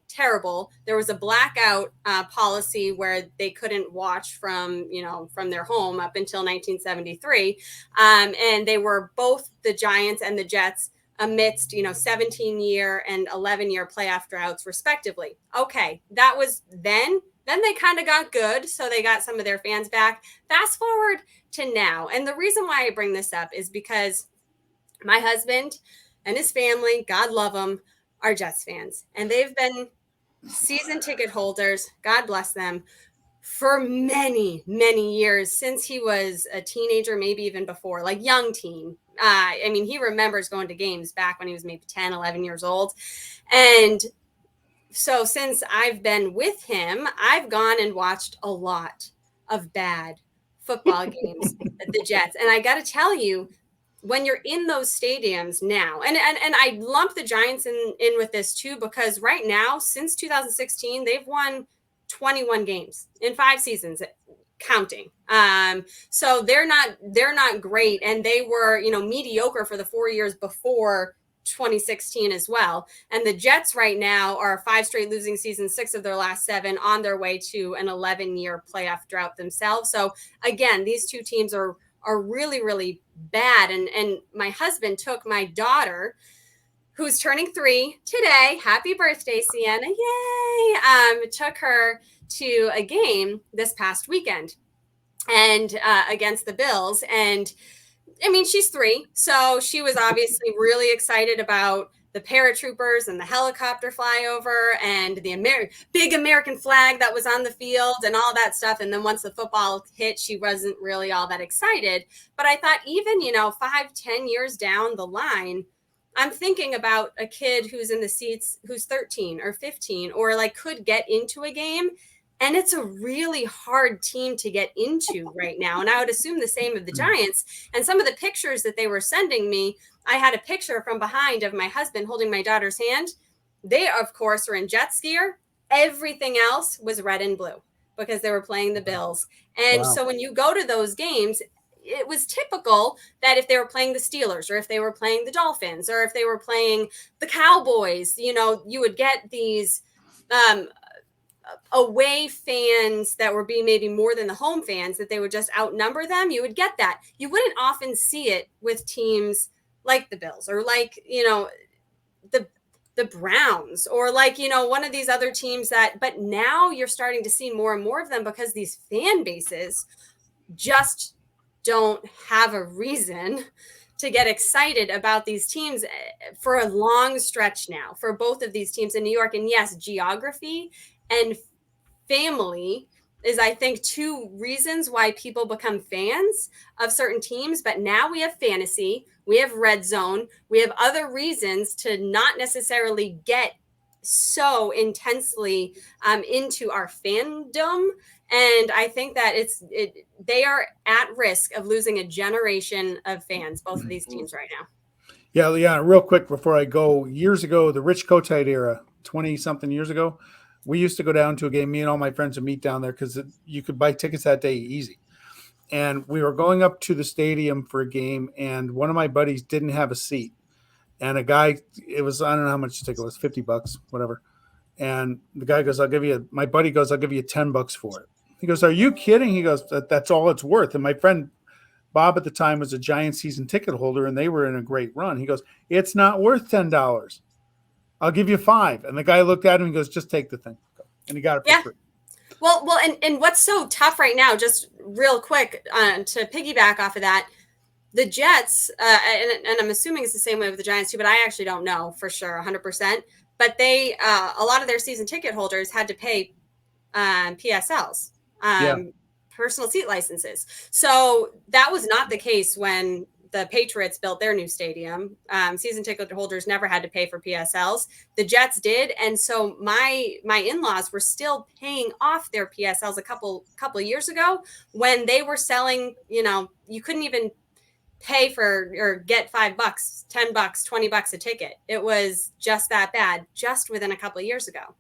terrible. There was a blackout policy where they couldn't watch from their home up until 1973. And they were both the Giants and the Jets amidst, 17-year and 11-year playoff droughts respectively. Okay. That was then they kind of got good. So they got some of their fans back. Fast forward to now. And the reason why I bring this up is because my husband and his family, God love them, are Jets fans. And they've been season ticket holders, God bless them, for many, many years, since he was a teenager, maybe even before, like young teen. I mean, he remembers going to games back when he was maybe 10, 11 years old. And so since I've been with him, I've gone and watched a lot of bad football games at the Jets. And I got to tell you, when you're in those stadiums now, and I lump the Giants in with this too, because right now, since 2016, they've won 21 games in 5 seasons, counting. So they're not great, and they were, mediocre for the 4 years before 2016 as well. And the Jets right now are 5 straight losing seasons, 6 of their last 7, on their way to an 11-year playoff drought themselves. So again, these two teams are really, really bad. And my husband took my daughter, who's turning 3 today. Happy birthday, Sienna. Yay. Took her to a game this past weekend and against the Bills. And I mean, she's 3, so she was obviously really excited about the paratroopers and the helicopter flyover and the big American flag that was on the field and all that stuff. And then once the football hit, she wasn't really all that excited. But I thought, even, 5-10 years down the line, I'm thinking about a kid who's in the seats, who's 13 or 15, or like could get into a game. And it's a really hard team to get into right now. And I would assume the same of the Giants. And some of the pictures that they were sending me, I had a picture from behind of my husband holding my daughter's hand. They, of course, are in Jets gear. Everything else was red and blue because they were playing the Bills. And so when you go to those games, it was typical that if they were playing the Steelers, or if they were playing the Dolphins, or if they were playing the Cowboys, you would get these away fans that were being maybe more than the home fans, that they would just outnumber them. You would get that. You wouldn't often see it with teams like the Bills, or like, the Browns, or like, one of these other teams but now you're starting to see more and more of them, because these fan bases just don't have a reason to get excited about these teams for a long stretch now, for both of these teams in New York. And yes, geography and family is, I think, 2 reasons why people become fans of certain teams. But now we have fantasy, we have red zone, we have other reasons to not necessarily get so intensely into our fandom. And I think that they are at risk of losing a generation of fans, both of these teams right now. Yeah, Liana, real quick before I go, years ago, the Rich Kotite era, 20-something years ago, we used to go down to a game. Me and all my friends would meet down there because you could buy tickets that day easy. And we were going up to the stadium for a game, and one of my buddies didn't have a seat. And a guy, it was, I don't know how much the ticket was, $50, whatever. And the guy goes, my buddy goes, I'll give you $10 for it. He goes, are you kidding? He goes, that's all it's worth. And my friend Bob at the time was a Giant season ticket holder, and they were in a great run. He goes, it's not worth $10. I'll give you $5. And the guy looked at him and goes, just take the thing. And he got it for free. Well, and what's so tough right now, just real quick, to piggyback off of that, the Jets, and I'm assuming it's the same way with the Giants too, but I actually don't know for sure 100%. But they, a lot of their season ticket holders had to pay PSLs, personal seat licenses. So that was not the case when the Patriots built their new stadium. Season ticket holders never had to pay for PSLs. The Jets did. And so my in-laws were still paying off their PSLs a couple of years ago, when they were selling, you couldn't even pay for or get $5, $10, $20 a ticket. It was just that bad, just within a couple of years ago.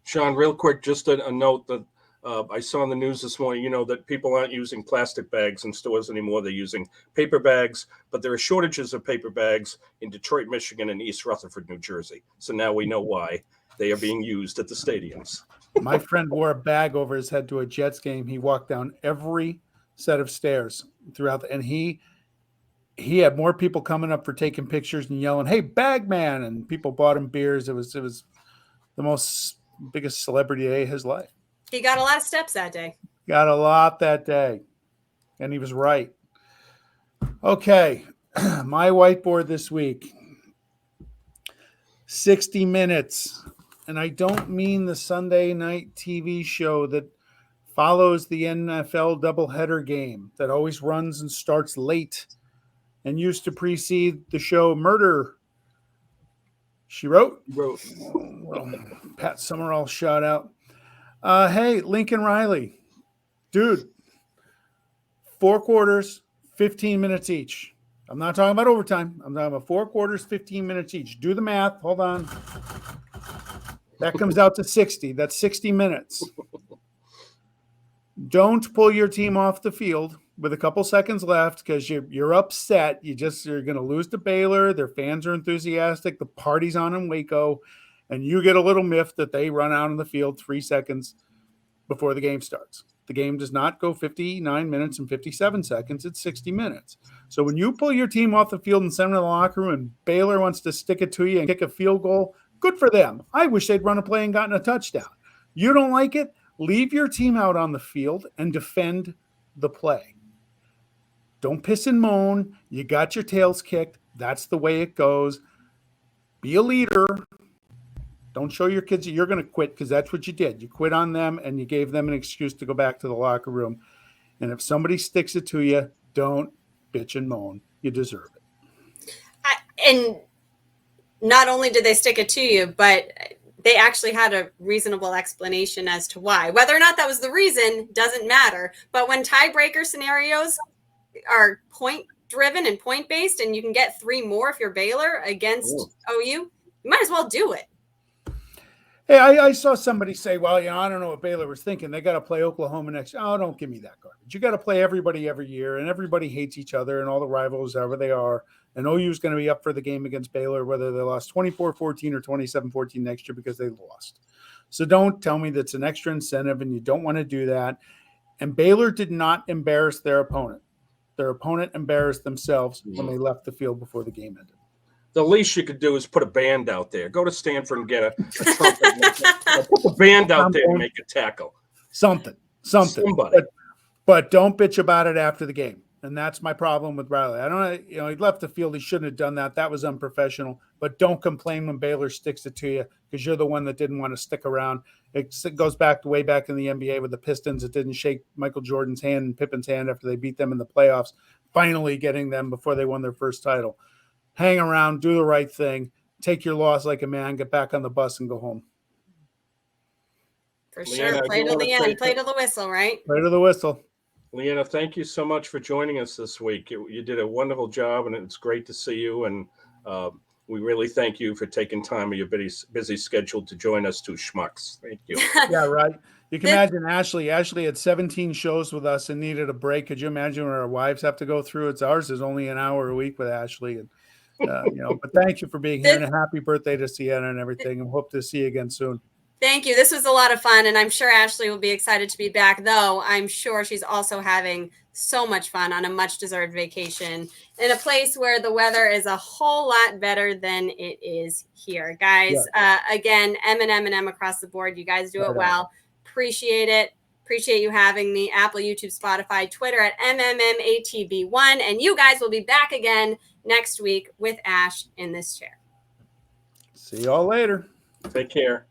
Sean, real quick, just a note that I saw in the news this morning, that people aren't using plastic bags in stores anymore. They're using paper bags, but there are shortages of paper bags in Detroit, Michigan, and East Rutherford, New Jersey. So now we know why they are being used at the stadiums. My friend wore a bag over his head to a Jets game. He walked down every set of stairs throughout, and he had more people coming up for taking pictures and yelling, "Hey, bag man!" And people bought him beers. It was the biggest celebrity day of his life. He got a lot of steps that day. Got a lot that day. And he was right. Okay. My whiteboard this week. 60 Minutes. And I don't mean the Sunday night TV show that follows the NFL doubleheader game that always runs and starts late and used to precede the show Murder, She Wrote. Well, Pat Summerall shout out. Hey, Lincoln Riley. Dude, 4 quarters, 15 minutes each. I'm not talking about overtime. I'm talking about 4 quarters, 15 minutes each. Do the math. Hold on. That comes out to 60. That's 60 minutes. Don't pull your team off the field with a couple seconds left because you're upset. You're going to lose to Baylor. Their fans are enthusiastic. The party's on in Waco, and you get a little miffed that they run out on the field 3 seconds before the game starts. The game does not go 59 minutes and 57 seconds. It's 60 minutes. So when you pull your team off the field and send them to the locker room and Baylor wants to stick it to you and kick a field goal, good for them. I wish they'd run a play and gotten a touchdown. You don't like it? Leave your team out on the field and defend the play. Don't piss and moan. You got your tails kicked. That's the way it goes. Be a leader. Don't show your kids that you're going to quit because that's what you did. You quit on them and you gave them an excuse to go back to the locker room. And if somebody sticks it to you, don't bitch and moan. You deserve it. And not only did they stick it to you, but they actually had a reasonable explanation as to why. Whether or not that was the reason doesn't matter. But when tiebreaker scenarios are point driven and point based, and you can get 3 more if you're Baylor against OU, you might as well do it. Hey, I saw somebody say, well, I don't know what Baylor was thinking. They got to play Oklahoma next year. Oh, don't give me that garbage. You got to play everybody every year, and everybody hates each other and all the rivals, however they are. And OU is going to be up for the game against Baylor, whether they lost 24-14 or 27-14 next year because they lost. So don't tell me that's an extra incentive and you don't want to do that. And Baylor did not embarrass their opponent. Their opponent embarrassed themselves when they left the field before the game ended. The least you could do is put a band out there. Go to Stanford and get a trumpet. Put the band out there and make a tackle. Something. Somebody. But don't bitch about it after the game. And that's my problem with Riley. I don't know, he left the field. He shouldn't have done that. That was unprofessional. But don't complain when Baylor sticks it to you because you're the one that didn't want to stick around. It goes back to way back in the NBA with the Pistons. It didn't shake Michael Jordan's hand and Pippen's hand after they beat them in the playoffs, finally getting them before they won their first title. Hang around, do the right thing, take your loss like a man, get back on the bus and go home. For sure. Play to the end, play to the whistle, right? Play to the whistle. Leanna, thank you so much for joining us this week. You did a wonderful job, and it's great to see you. And we really thank you for taking time of your busy schedule to join us, two schmucks. Thank you. Yeah, right. You can imagine Ashley. Ashley had 17 shows with us and needed a break. Could you imagine what our wives have to go through? Ours is only an hour a week with Ashley. And but thank you for being here, and a happy birthday to Sienna and everything, and hope to see you again soon. Thank you. This was a lot of fun, and I'm sure Ashley will be excited to be back, though I'm sure she's also having so much fun on a much-deserved vacation in a place where the weather is a whole lot better than it is here. Guys, again, M&M&M across the board. You guys do it well. Appreciate it. Appreciate you having me. Apple, YouTube, Spotify, Twitter at MMMATB1, and you guys will be back again next week with Ash in this chair. See y'all later. Take care.